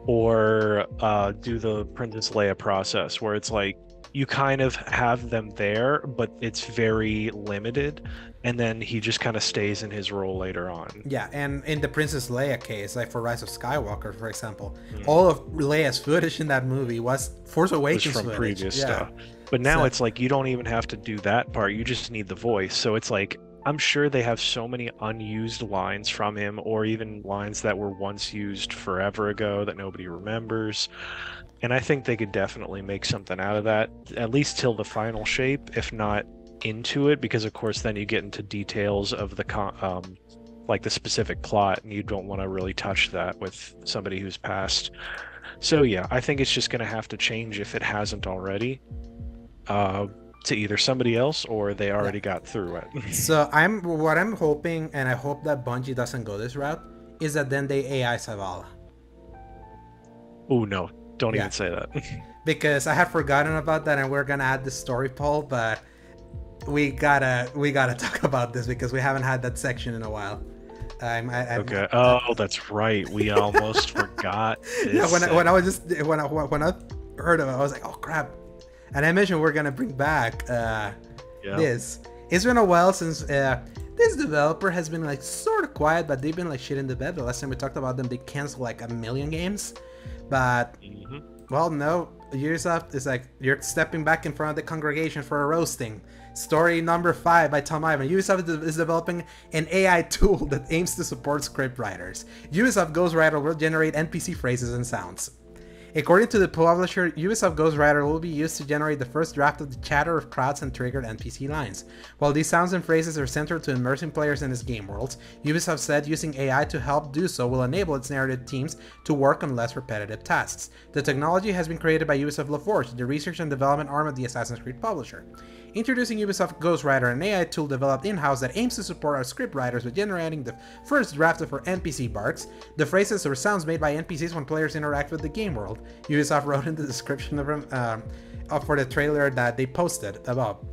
or do the Princess Leia process where it's like you kind of have them there, but it's very limited, and then he just kind of stays in his role later on. Yeah, and in the Princess Leia case, like for Rise of Skywalker, for example, all of Leia's footage in that movie was Force Awakens from footage. Previous stuff. But now it's like you don't even have to do that part. You just need the voice. So it's like I'm sure they have so many unused lines from him, or even lines that were once used forever ago that nobody remembers. And I think they could definitely make something out of that, at least till the Final Shape, if not into it, because of course then you get into details of the like the specific plot, and you don't want to really touch that with somebody who's passed. So yeah, I think it's just going to have to change if it hasn't already. To either somebody else or they already got through it. So what I'm hoping, and I hope that Bungie doesn't go this route, is that then they AI Zavala. Oh no, don't even say that. Because I had forgotten about that, and we're gonna add the story poll, but we gotta talk about this because we haven't had that section in a while. Okay. Oh, that's right. We almost forgot. Yeah, when I heard of it, I was like, oh crap. And I mentioned we're gonna bring back this. It's been a while since this developer has been like sort of quiet, but they've been like shit in the bed. The last time we talked about them, they canceled like 1 million games. But well, no, Ubisoft is like, you're stepping back in front of the congregation for a roasting. Story number 5 by Tom Ivan. Ubisoft is developing an AI tool that aims to support script writers. Ubisoft Ghostwriter will generate NPC phrases and sounds. According to the publisher, Ubisoft Ghostwriter will be used to generate the first draft of the chatter of crowds and triggered NPC lines. While these sounds and phrases are central to immersing players in its game worlds, Ubisoft said using AI to help do so will enable its narrative teams to work on less repetitive tasks. The technology has been created by Ubisoft LaForge, the research and development arm of the Assassin's Creed publisher. Introducing Ubisoft Ghostwriter, an AI tool developed in-house that aims to support our scriptwriters with generating the first draft of our NPC barks, the phrases or sounds made by NPCs when players interact with the game world. Ubisoft wrote in the description for the trailer that they posted above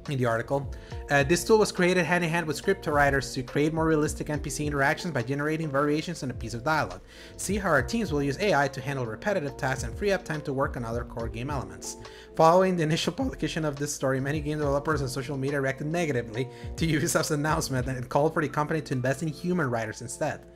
in the article. This tool was created hand-in-hand with scriptwriters to create more realistic NPC interactions by generating variations in a piece of dialogue. See how our teams will use AI to handle repetitive tasks and free up time to work on other core game elements. Following the initial publication of this story, many game developers on social media reacted negatively to Ubisoft's announcement and called for the company to invest in human writers instead.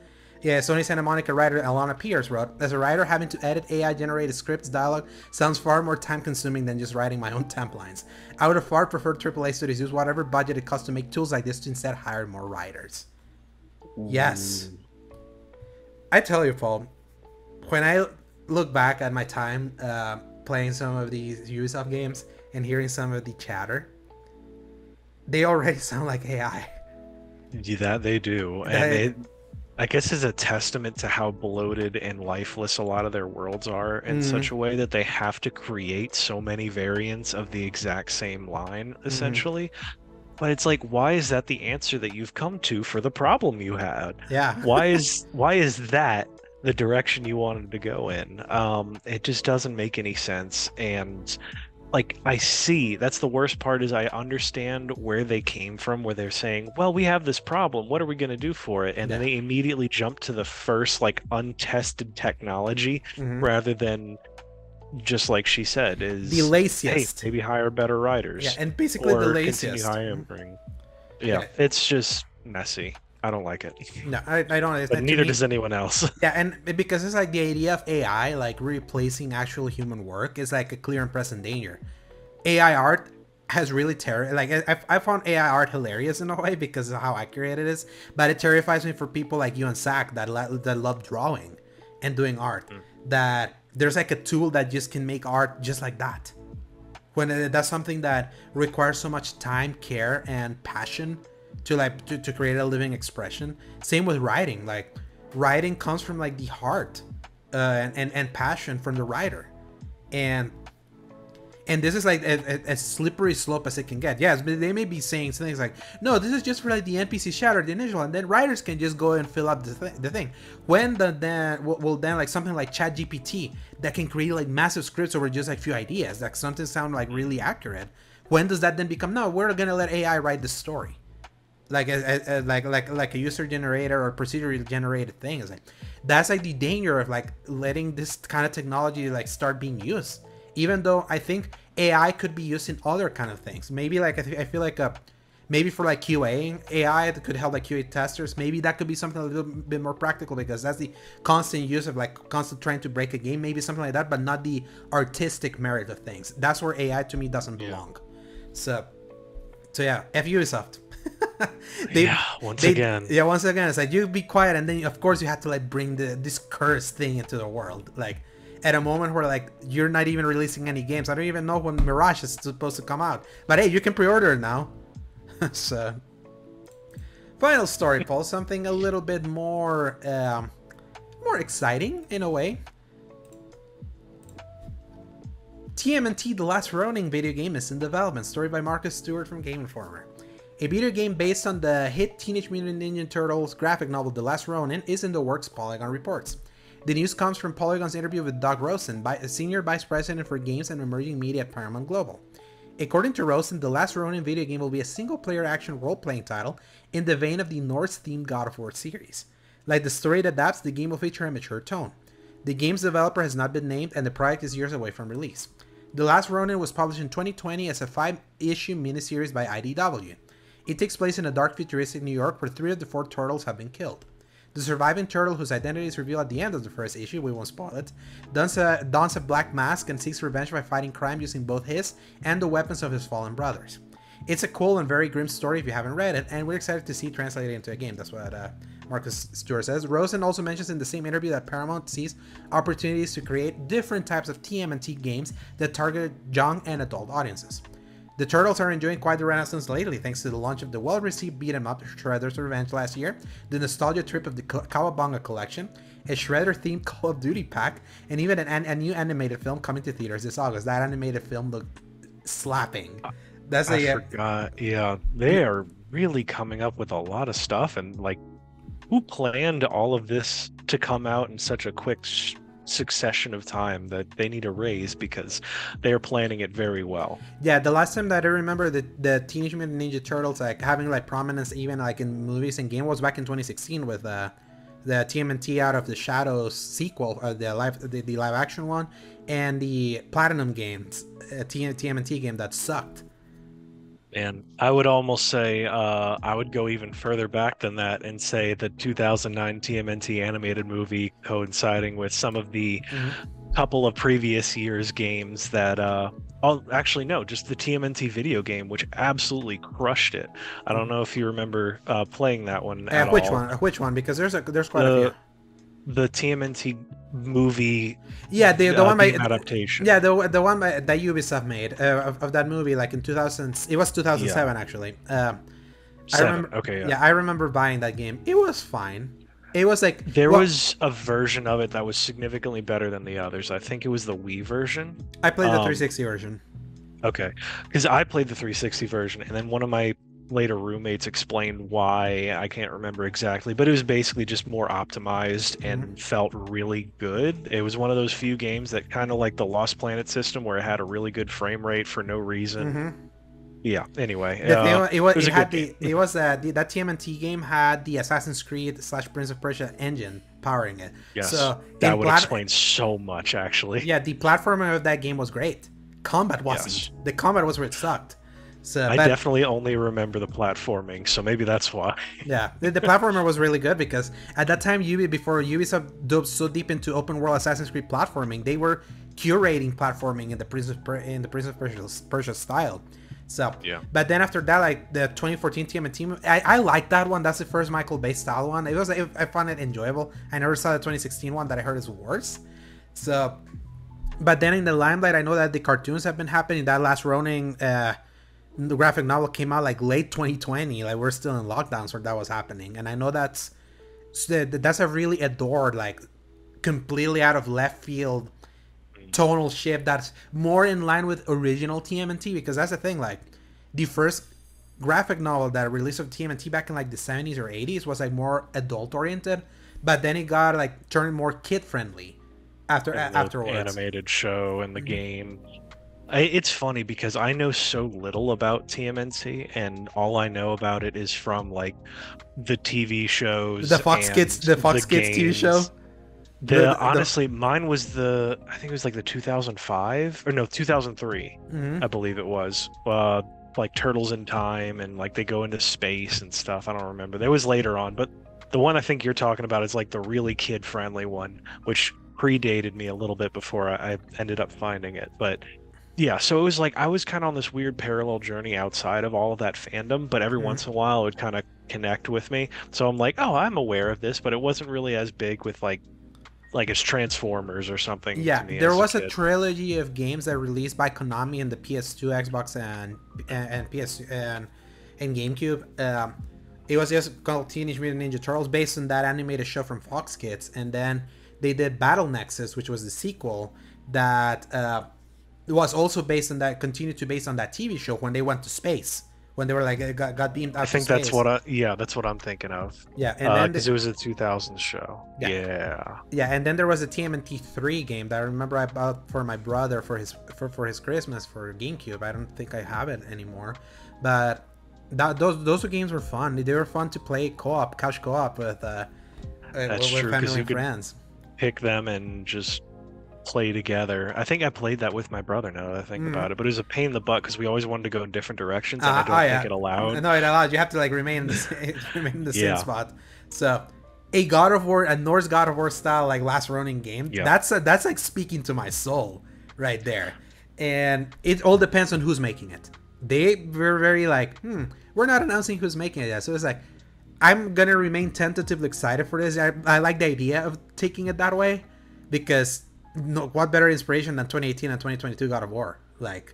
Yeah, Sony Santa Monica writer Alana Pierce wrote, "As a writer, having to edit AI-generated scripts dialogue sounds far more time-consuming than just writing my own temp lines. I would have far preferred AAA studios use whatever budget it costs to make tools like this to instead hire more writers." Yes. I tell you, Paul, when I look back at my time playing some of these Ubisoft games and hearing some of the chatter, they already sound like AI. Yeah, that they do. And I guess is a testament to how bloated and lifeless a lot of their worlds are in such a way that they have to create so many variants of the exact same line, essentially. But it's like, why is that the answer that you've come to for the problem you had? Yeah. why is that the direction you wanted to go in? It just doesn't make any sense. And like, I see, that's the worst part, is I understand where they came from, where they're saying, well, we have this problem, what are we going to do for it? And then they immediately jump to the first, like, untested technology, rather than, just like she said, is the laziest. Hey, maybe hire better writers. Yeah, and basically or the laziest. Continue hiring. Yeah, it's just messy. I don't like it. No, I don't. But neither does anyone else. Yeah, and because it's like the idea of AI like replacing actual human work is like a clear and present danger. AI art has really I found AI art hilarious in a way because of how accurate it is, but it terrifies me for people like you and Zach that love drawing and doing art. That there's like a tool that just can make art just like that. When that's something that requires so much time, care, and passion to create a living expression. Same with writing. Like, writing comes from like the heart and passion from the writer, and this is like a slippery slope as it can get. Yes, but they may be saying things like, no, this is just for like the NPC shatter, the initial, and then writers can just go and fill up the thing. When then like something like ChatGPT that can create like massive scripts over just like few ideas that something sound like really accurate, when does that then become, no, we're gonna let AI write the story? Like a user generator or procedurally generated thing. Is like, that's like the danger of like letting this kind of technology like start being used. Even though I think AI could be used in other kind of things. Maybe like I feel like maybe for like QA AI that could help like QA testers. Maybe that could be something a little bit more practical because that's the constant use of like constant trying to break a game. Maybe something like that, but not the artistic merit of things. That's where AI to me doesn't belong. So yeah, F Ubisoft. Once again, it's like, you be quiet, and then of course you have to like bring this cursed thing into the world, like at a moment where like you're not even releasing any games. I don't even know when Mirage is supposed to come out, but hey, you can pre-order it now. So, final story, Paul, something a little bit more exciting in a way. TMNT The Last Ronin video game is in development. Story by Marcus Stewart from Game Informer. A video game based on the hit Teenage Mutant Ninja Turtles graphic novel The Last Ronin is in the works, Polygon reports. The news comes from Polygon's interview with Doug Rosen, a senior vice president for games and emerging media at Paramount Global. According to Rosen, The Last Ronin video game will be a single-player action role-playing title in the vein of the Norse-themed God of War series. Like the story it adapts, the game will feature a mature tone. The game's developer has not been named, and the project is years away from release. The Last Ronin was published in 2020 as a 5-issue miniseries by IDW. It takes place in a dark futuristic New York where 3 of the 4 turtles have been killed. The surviving turtle, whose identity is revealed at the end of the first issue, we won't spoil it, dons a black mask and seeks revenge by fighting crime using both his and the weapons of his fallen brothers. It's a cool and very grim story if you haven't read it, and we're excited to see it translated into a game. That's what Marcus Stewart says. Rosen also mentions in the same interview that Paramount sees opportunities to create different types of TMNT games that target young and adult audiences. The Turtles are enjoying quite the renaissance lately thanks to the launch of the well-received beat-em-up Shredder's Revenge last year, the nostalgia trip of the Kawabunga collection, a Shredder-themed Call of Duty pack, and even a new animated film coming to theaters this August. That animated film looked slapping. I forgot. Yeah, they are really coming up with a lot of stuff, and like, who planned all of this to come out in such a quick succession of time that they need a raise because they are planning it very well. Yeah, the last time that I remember the Teenage Mutant Ninja Turtles like having like prominence even like in movies and games was back in 2016 with the TMNT Out of the Shadows sequel, the live action one, and the Platinum games, TMNT game that sucked. And I would almost say I would go even further back than that and say the 2009 TMNT animated movie coinciding with some of the couple of previous years' games that actually no, just the TMNT video game, which absolutely crushed it. I don't know if you remember playing that one at all. Which one? Because there's quite a few. The TMNT movie, yeah, the one by adaptation. Yeah, the one that Ubisoft made of that movie, like in 2000. It was 2007 actually. I remember. Okay. Yeah, I remember buying that game. It was fine. It was like there was a version of it that was significantly better than the others. I think it was the Wii version. I played the 360 version. Okay, because I played the 360 version, and then one of my later roommates explained why. I can't remember exactly, but it was basically just more optimized and felt really good. It was one of those few games that kind of like the Lost Planet system where it had a really good frame rate for no reason. Yeah, anyway, that TMNT game had the Assassin's Creed / Prince of Persia engine powering it. Yes, so that would explain so much actually. Yeah, the platforming of that game was great. Combat wasn't. Yes. The combat was where it sucked. So, I definitely only remember the platforming, so maybe that's why. Yeah, the platformer was really good because at that time, before Ubisoft dove so deep into open world Assassin's Creed platforming, they were curating platforming in the Prince of Persia style. So, yeah. But then after that, like the 2014 TMNT, I liked that one. That's the first Michael Bay style one. I found it enjoyable. I never saw the 2016 one that I heard is worse. So, but then in the limelight, I know that the cartoons have been happening. That last Ronin. The graphic novel came out like late 2020. Like we're still in lockdowns where that was happening, and I know that's a really adored, like completely out of left field tonal shift that's more in line with original TMNT, because that's the thing. Like the first graphic novel that released of TMNT back in like the 70s or 80s was like more adult oriented, but then it got like turned more kid friendly afterwards. Animated show and the game. It's funny because I know so little about TMNT, and all I know about it is from like the TV shows, the Fox Kids TV show. Honestly, mine was I think it was like the 2005 or no 2003, I believe it was. Like Turtles in Time, and like they go into space and stuff. I don't remember. That was later on, but the one I think you're talking about is like the really kid-friendly one, which predated me a little bit before I ended up finding it, but. Yeah, so it was like I was kind of on this weird parallel journey outside of all of that fandom, but every once in a while it would kind of connect with me. So I'm like, oh, I'm aware of this, but it wasn't really as big with like it's Transformers or something. Yeah, to me there was a trilogy of games that released by Konami in the PS2, Xbox, and PS and GameCube. It was just called Teenage Mutant Ninja Turtles, based on that animated show from Fox Kids, and then they did Battle Nexus, which was the sequel that. It was also based on that, continued to based on that TV show when they went to space, when they were like got beamed out. I think to space. That's what I'm thinking of. Yeah, and then because it was a 2000s show. Yeah. Yeah, and then there was a TMNT 3 game that I remember I bought for my brother for his Christmas for GameCube. I don't think I have it anymore, but those games were fun. They were fun to play couch co-op with family and friends. Pick them and just play together. I think I played that with my brother now that I think about it, but it was a pain in the butt because we always wanted to go in different directions, and I don't think it allowed. No, it allowed. You have to like remain in the same spot. So a Norse God of War style like last Ronin game, that's like speaking to my soul right there. And it all depends on who's making it. They were very like, we're not announcing who's making it yet. So it's like, I'm gonna remain tentatively excited for this. I like the idea of taking it that way, because what better inspiration than 2018 and 2022 God of War? Like,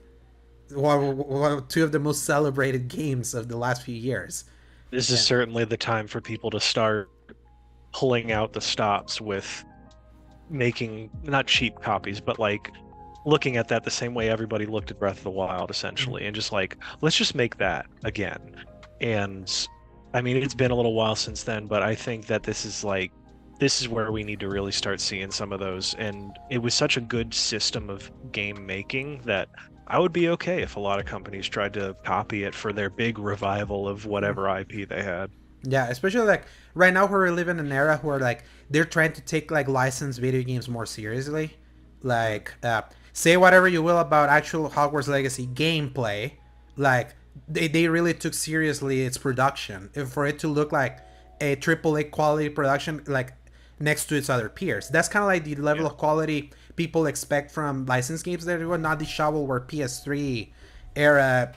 two of the most celebrated games of the last few years. This is certainly the time for people to start pulling out the stops with making not cheap copies, but like looking at that the same way everybody looked at Breath of the Wild, essentially, and just like, let's just make that again. And I mean, it's been a little while since then, but I think that this is where we need to really start seeing some of those. And it was such a good system of game making that I would be okay if a lot of companies tried to copy it for their big revival of whatever IP they had. Yeah, especially like right now, we're living in an era where like they're trying to take like licensed video games more seriously. Like, say whatever you will about actual Hogwarts Legacy gameplay, like they really took seriously its production. For it to look like a AAA quality production, like next to its other peers, that's kind of like the level of quality people expect from licensed games. That were not the shovelware PS3 era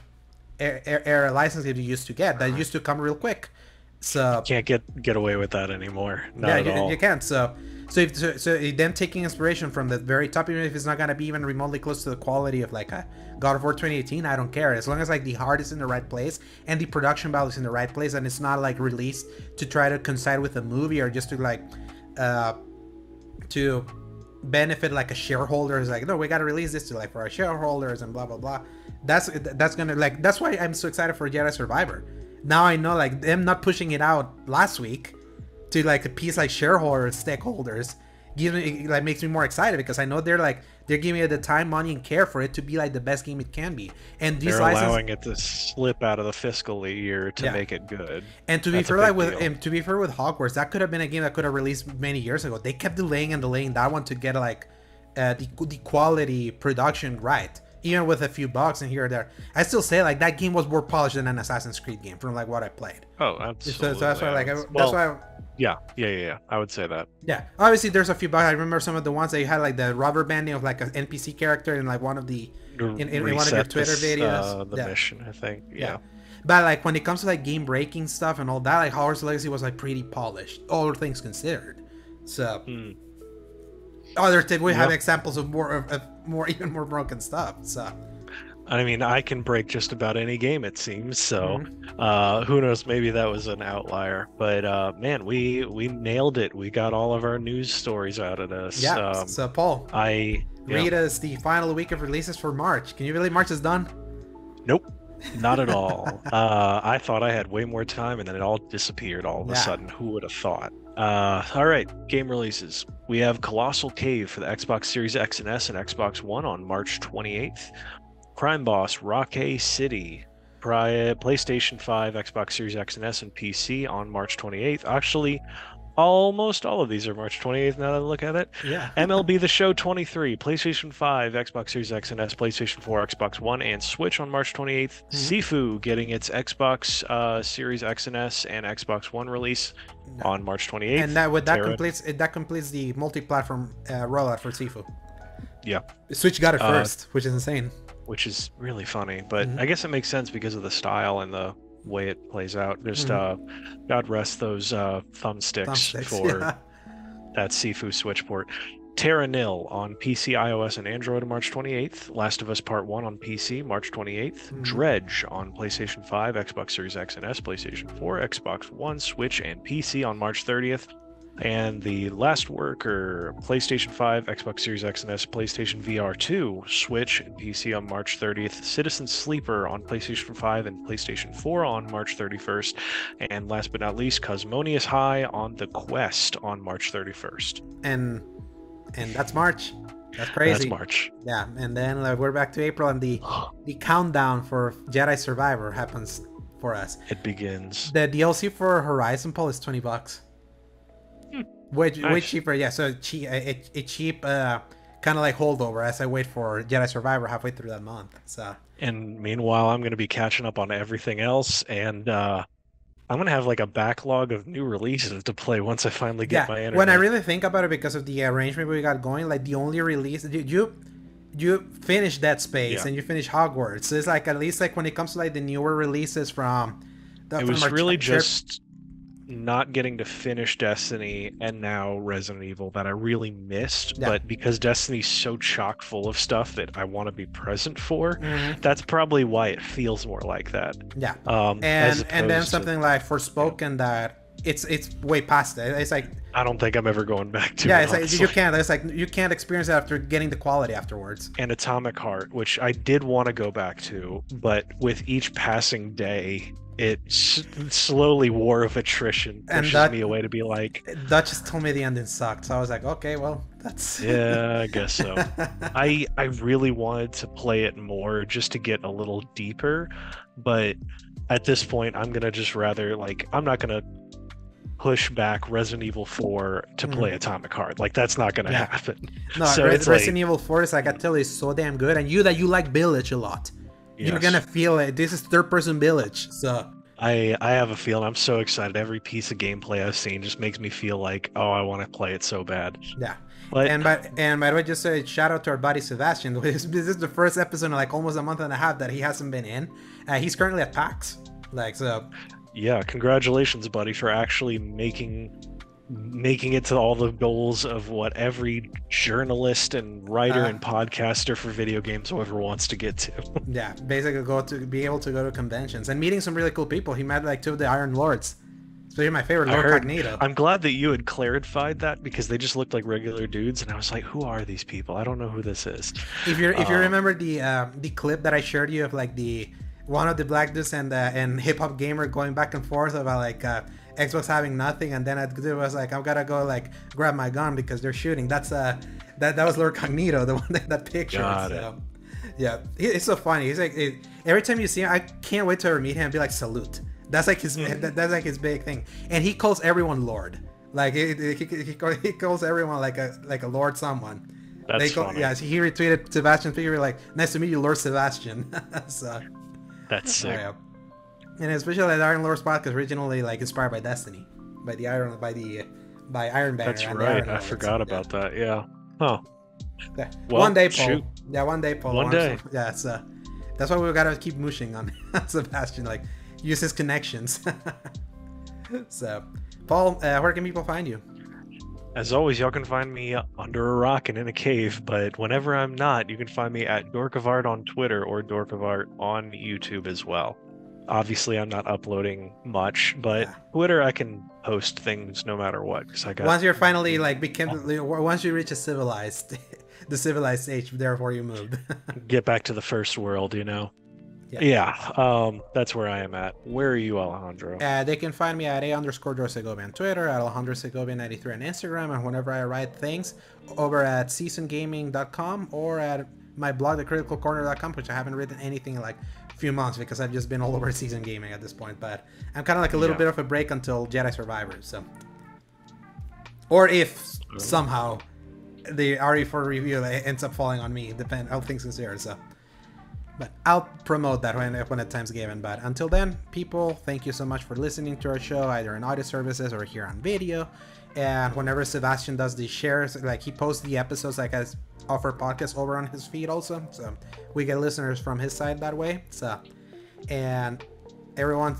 license games you used to get. That used to come real quick. So can't get away with that anymore. Not at all. You can't. So then taking inspiration from the very top, even if it's not gonna be even remotely close to the quality of like a God of War 2018, I don't care. As long as like the heart is in the right place and the production value is in the right place, and it's not like released to try to coincide with a movie or just to like to benefit like a shareholder. Is like, no, we gotta release this to like for our shareholders and blah blah blah. That's gonna like, that's why I'm so excited for Jedi Survivor. Now I know like them not pushing it out last week to like appease like shareholders, stakeholders, gives me, like, makes me more excited, because I know they're giving it the time, money, and care for it to be like the best game it can be. And these they're allowing it to slip out of the fiscal year to make it good. And to be fair, like with Hogwarts, that could have been a game that could have released many years ago. They kept delaying and delaying that one to get like the quality production right. Even with a few bugs in here or there, I still say like that game was more polished than an Assassin's Creed game from like what I played. Oh, absolutely. So that's why like yeah, I would say that. Yeah, obviously there's a few bugs. I remember some of the ones that you had like the rubber banding of like an NPC character in like one of the in one of your Twitter videos. The mission, I think. Yeah. But like when it comes to like game breaking stuff and all that, like Hogwarts Legacy was like pretty polished, all things considered. So. We have examples of even more broken stuff. So, I mean, I can break just about any game, it seems. So, who knows? Maybe that was an outlier. But man, we nailed it. We got all of our news stories out of this. Yeah. So, Paul, read us the final week of releases for March. Can you believe March is done? Nope. Not at all. I thought I had way more time, and then it all disappeared all of a sudden. Who would have thought? All right, game releases. We have Colossal Cave for the Xbox Series X and S and Xbox One on March 28th. Crime Boss Rockay City, PlayStation 5, Xbox Series X and S, and PC on March 28th. Actually, almost all of these are March 28th now that I look at it. Yeah. MLB The Show 23, PlayStation 5, Xbox Series X and S, PlayStation 4, Xbox One, and Switch on March 28th. Sifu getting its Xbox Series X and S and Xbox One release on March 28th. And that completes the multi-platform rollout for Sifu. Yeah. Switch got it first, which is insane. Which is really funny, but I guess it makes sense because of the style and the way it plays out. Just God rest those thumbsticks for that Sifu Switch port. Terra Nil on PC, iOS, and Android on March 28th. Last of Us Part 1 on PC, March 28th. Dredge on PlayStation 5, Xbox Series X and S, PlayStation 4, Xbox One, Switch, and PC on March 30th. And The Last Worker, PlayStation 5, Xbox Series X and S, PlayStation VR 2, Switch, and PC on March 30th. Citizen Sleeper on PlayStation 5 and PlayStation 4 on March 31st. And last but not least, Cosmonious High on The Quest on March 31st. And that's March. That's crazy. That's March. Yeah, and then we're back to April, and the countdown for Jedi Survivor happens for us. It begins. The DLC for Horizon, Paul, is $20. Way cheaper, yeah. So a cheap kind of like holdover as I wait for Jedi Survivor halfway through that month. So. And meanwhile, I'm going to be catching up on everything else, and I'm going to have like a backlog of new releases to play once I finally get my internet. When I really think about it, because of the arrangement we got going, like the only release you finish Dead Space and you finish Hogwarts. So it's like, at least like when it comes to like the newer releases from. It was really just not getting to finish Destiny and now Resident Evil that I really missed, Yeah. but because Destiny's so chock full of stuff that I want to be present for, Mhm. that's probably why it feels more like that. Yeah. As And then opposed to, something like Forspoken that it's way past it. It's like, I don't think I'm ever going back to yeah, it, it's like honestly. you can't. It's like you can't experience it after getting the quality afterwards. And Atomic Heart, which I did want to go back to, but with each passing day, it slowly war of attrition And pushes me away to be like, that just told me the ending sucked. So I was like, okay, well, that's yeah, I guess so. I really wanted to play it more just to get a little deeper, but at this point, I'm gonna just rather like I'm not gonna push back Resident Evil 4 to play Atomic Heart. Like that's not gonna happen. No, So it's Resident like, Evil 4 is like I tell you, is so damn good, and you like Village a lot. You're yes. gonna feel it. This is third-person Village, so I have a feeling. I'm so excited. Every piece of gameplay I've seen just makes me feel like, oh, I want to play it so bad. yeah. But And by the way, just a shout out to our buddy Sebastian. This is the first episode in like almost a month and a half that he hasn't been in. He's currently at PAX. Like so. yeah, congratulations, buddy, for actually making it to all the goals of what every journalist and writer and podcaster for video games ever wants to get to. Yeah, basically be able to go to conventions and meeting some really cool people. He met like two of the Iron Lords, especially my favorite, Lord Cognito. I'm glad that you had clarified that because they just looked like regular dudes, and I was like, who are these people? I don't know who this is. If you remember the clip that I shared you of like one of the black dudes and hip hop gamer going back and forth about like Xbox having nothing, and then it was like I've gotta go like grab my gun because they're shooting. That's that was Lord Cognito, the one that picture. So, yeah, it's so funny. He's like every time you see him, I can't wait to ever meet him and be like salute. That's like his that's like his big thing, and he calls everyone Lord. Like he calls everyone like a Lord someone. That's funny. Yeah, he retweeted Sebastian's figure like nice to meet you, Lord Sebastian. So that's sick. And especially that Iron Lords podcast originally like inspired by Destiny, by Iron Banner. That's right. I forgot about that. Yeah. Huh. Yeah. Well, one day, Paul. shoot. Yeah, one day, Paul. One day. Yeah, so that's why we gotta keep mushing on Sebastian. Like, use his connections. So, Paul, where can people find you? As always, y'all can find me under a rock and in a cave, but whenever I'm not, you can find me at Dork of Art on Twitter or Dork of Art on YouTube as well. Obviously, I'm not uploading much, but Twitter I can post things no matter what. Cause I got once you're finally like once you reach the civilized stage, therefore you moved. Get back to the first world, you know. Yeah, that's where I am at. Where are you, Alejandro? They can find me at @_Segovia on Twitter, at AlejandroSegovia93 on Instagram, and whenever I write things, over at seasongaming.com or at my blog, thecriticalcorner.com, which I haven't written anything in like a few months because I've just been all over Season Gaming at this point. But I'm kind of like a little bit of a break until Jedi Survivor. So, or if somehow the RE4 review ends up falling on me, depend all things considered. So. But I'll promote that when the time's given. But until then, people, thank you so much for listening to our show, either in audio services or here on video. And whenever Sebastian does the shares, like he posts the episodes like as offer podcast over on his feed also. So we get listeners from his side that way. So, and everyone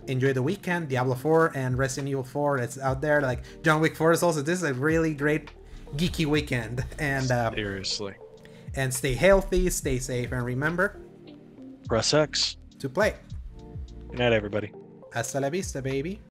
enjoy the weekend. Diablo 4 and Resident Evil 4. It's out there. Like John Wick 4 is also. This is a really great geeky weekend. And seriously. And stay healthy, stay safe, and remember, press X to play. Good night, everybody. Hasta la vista, baby.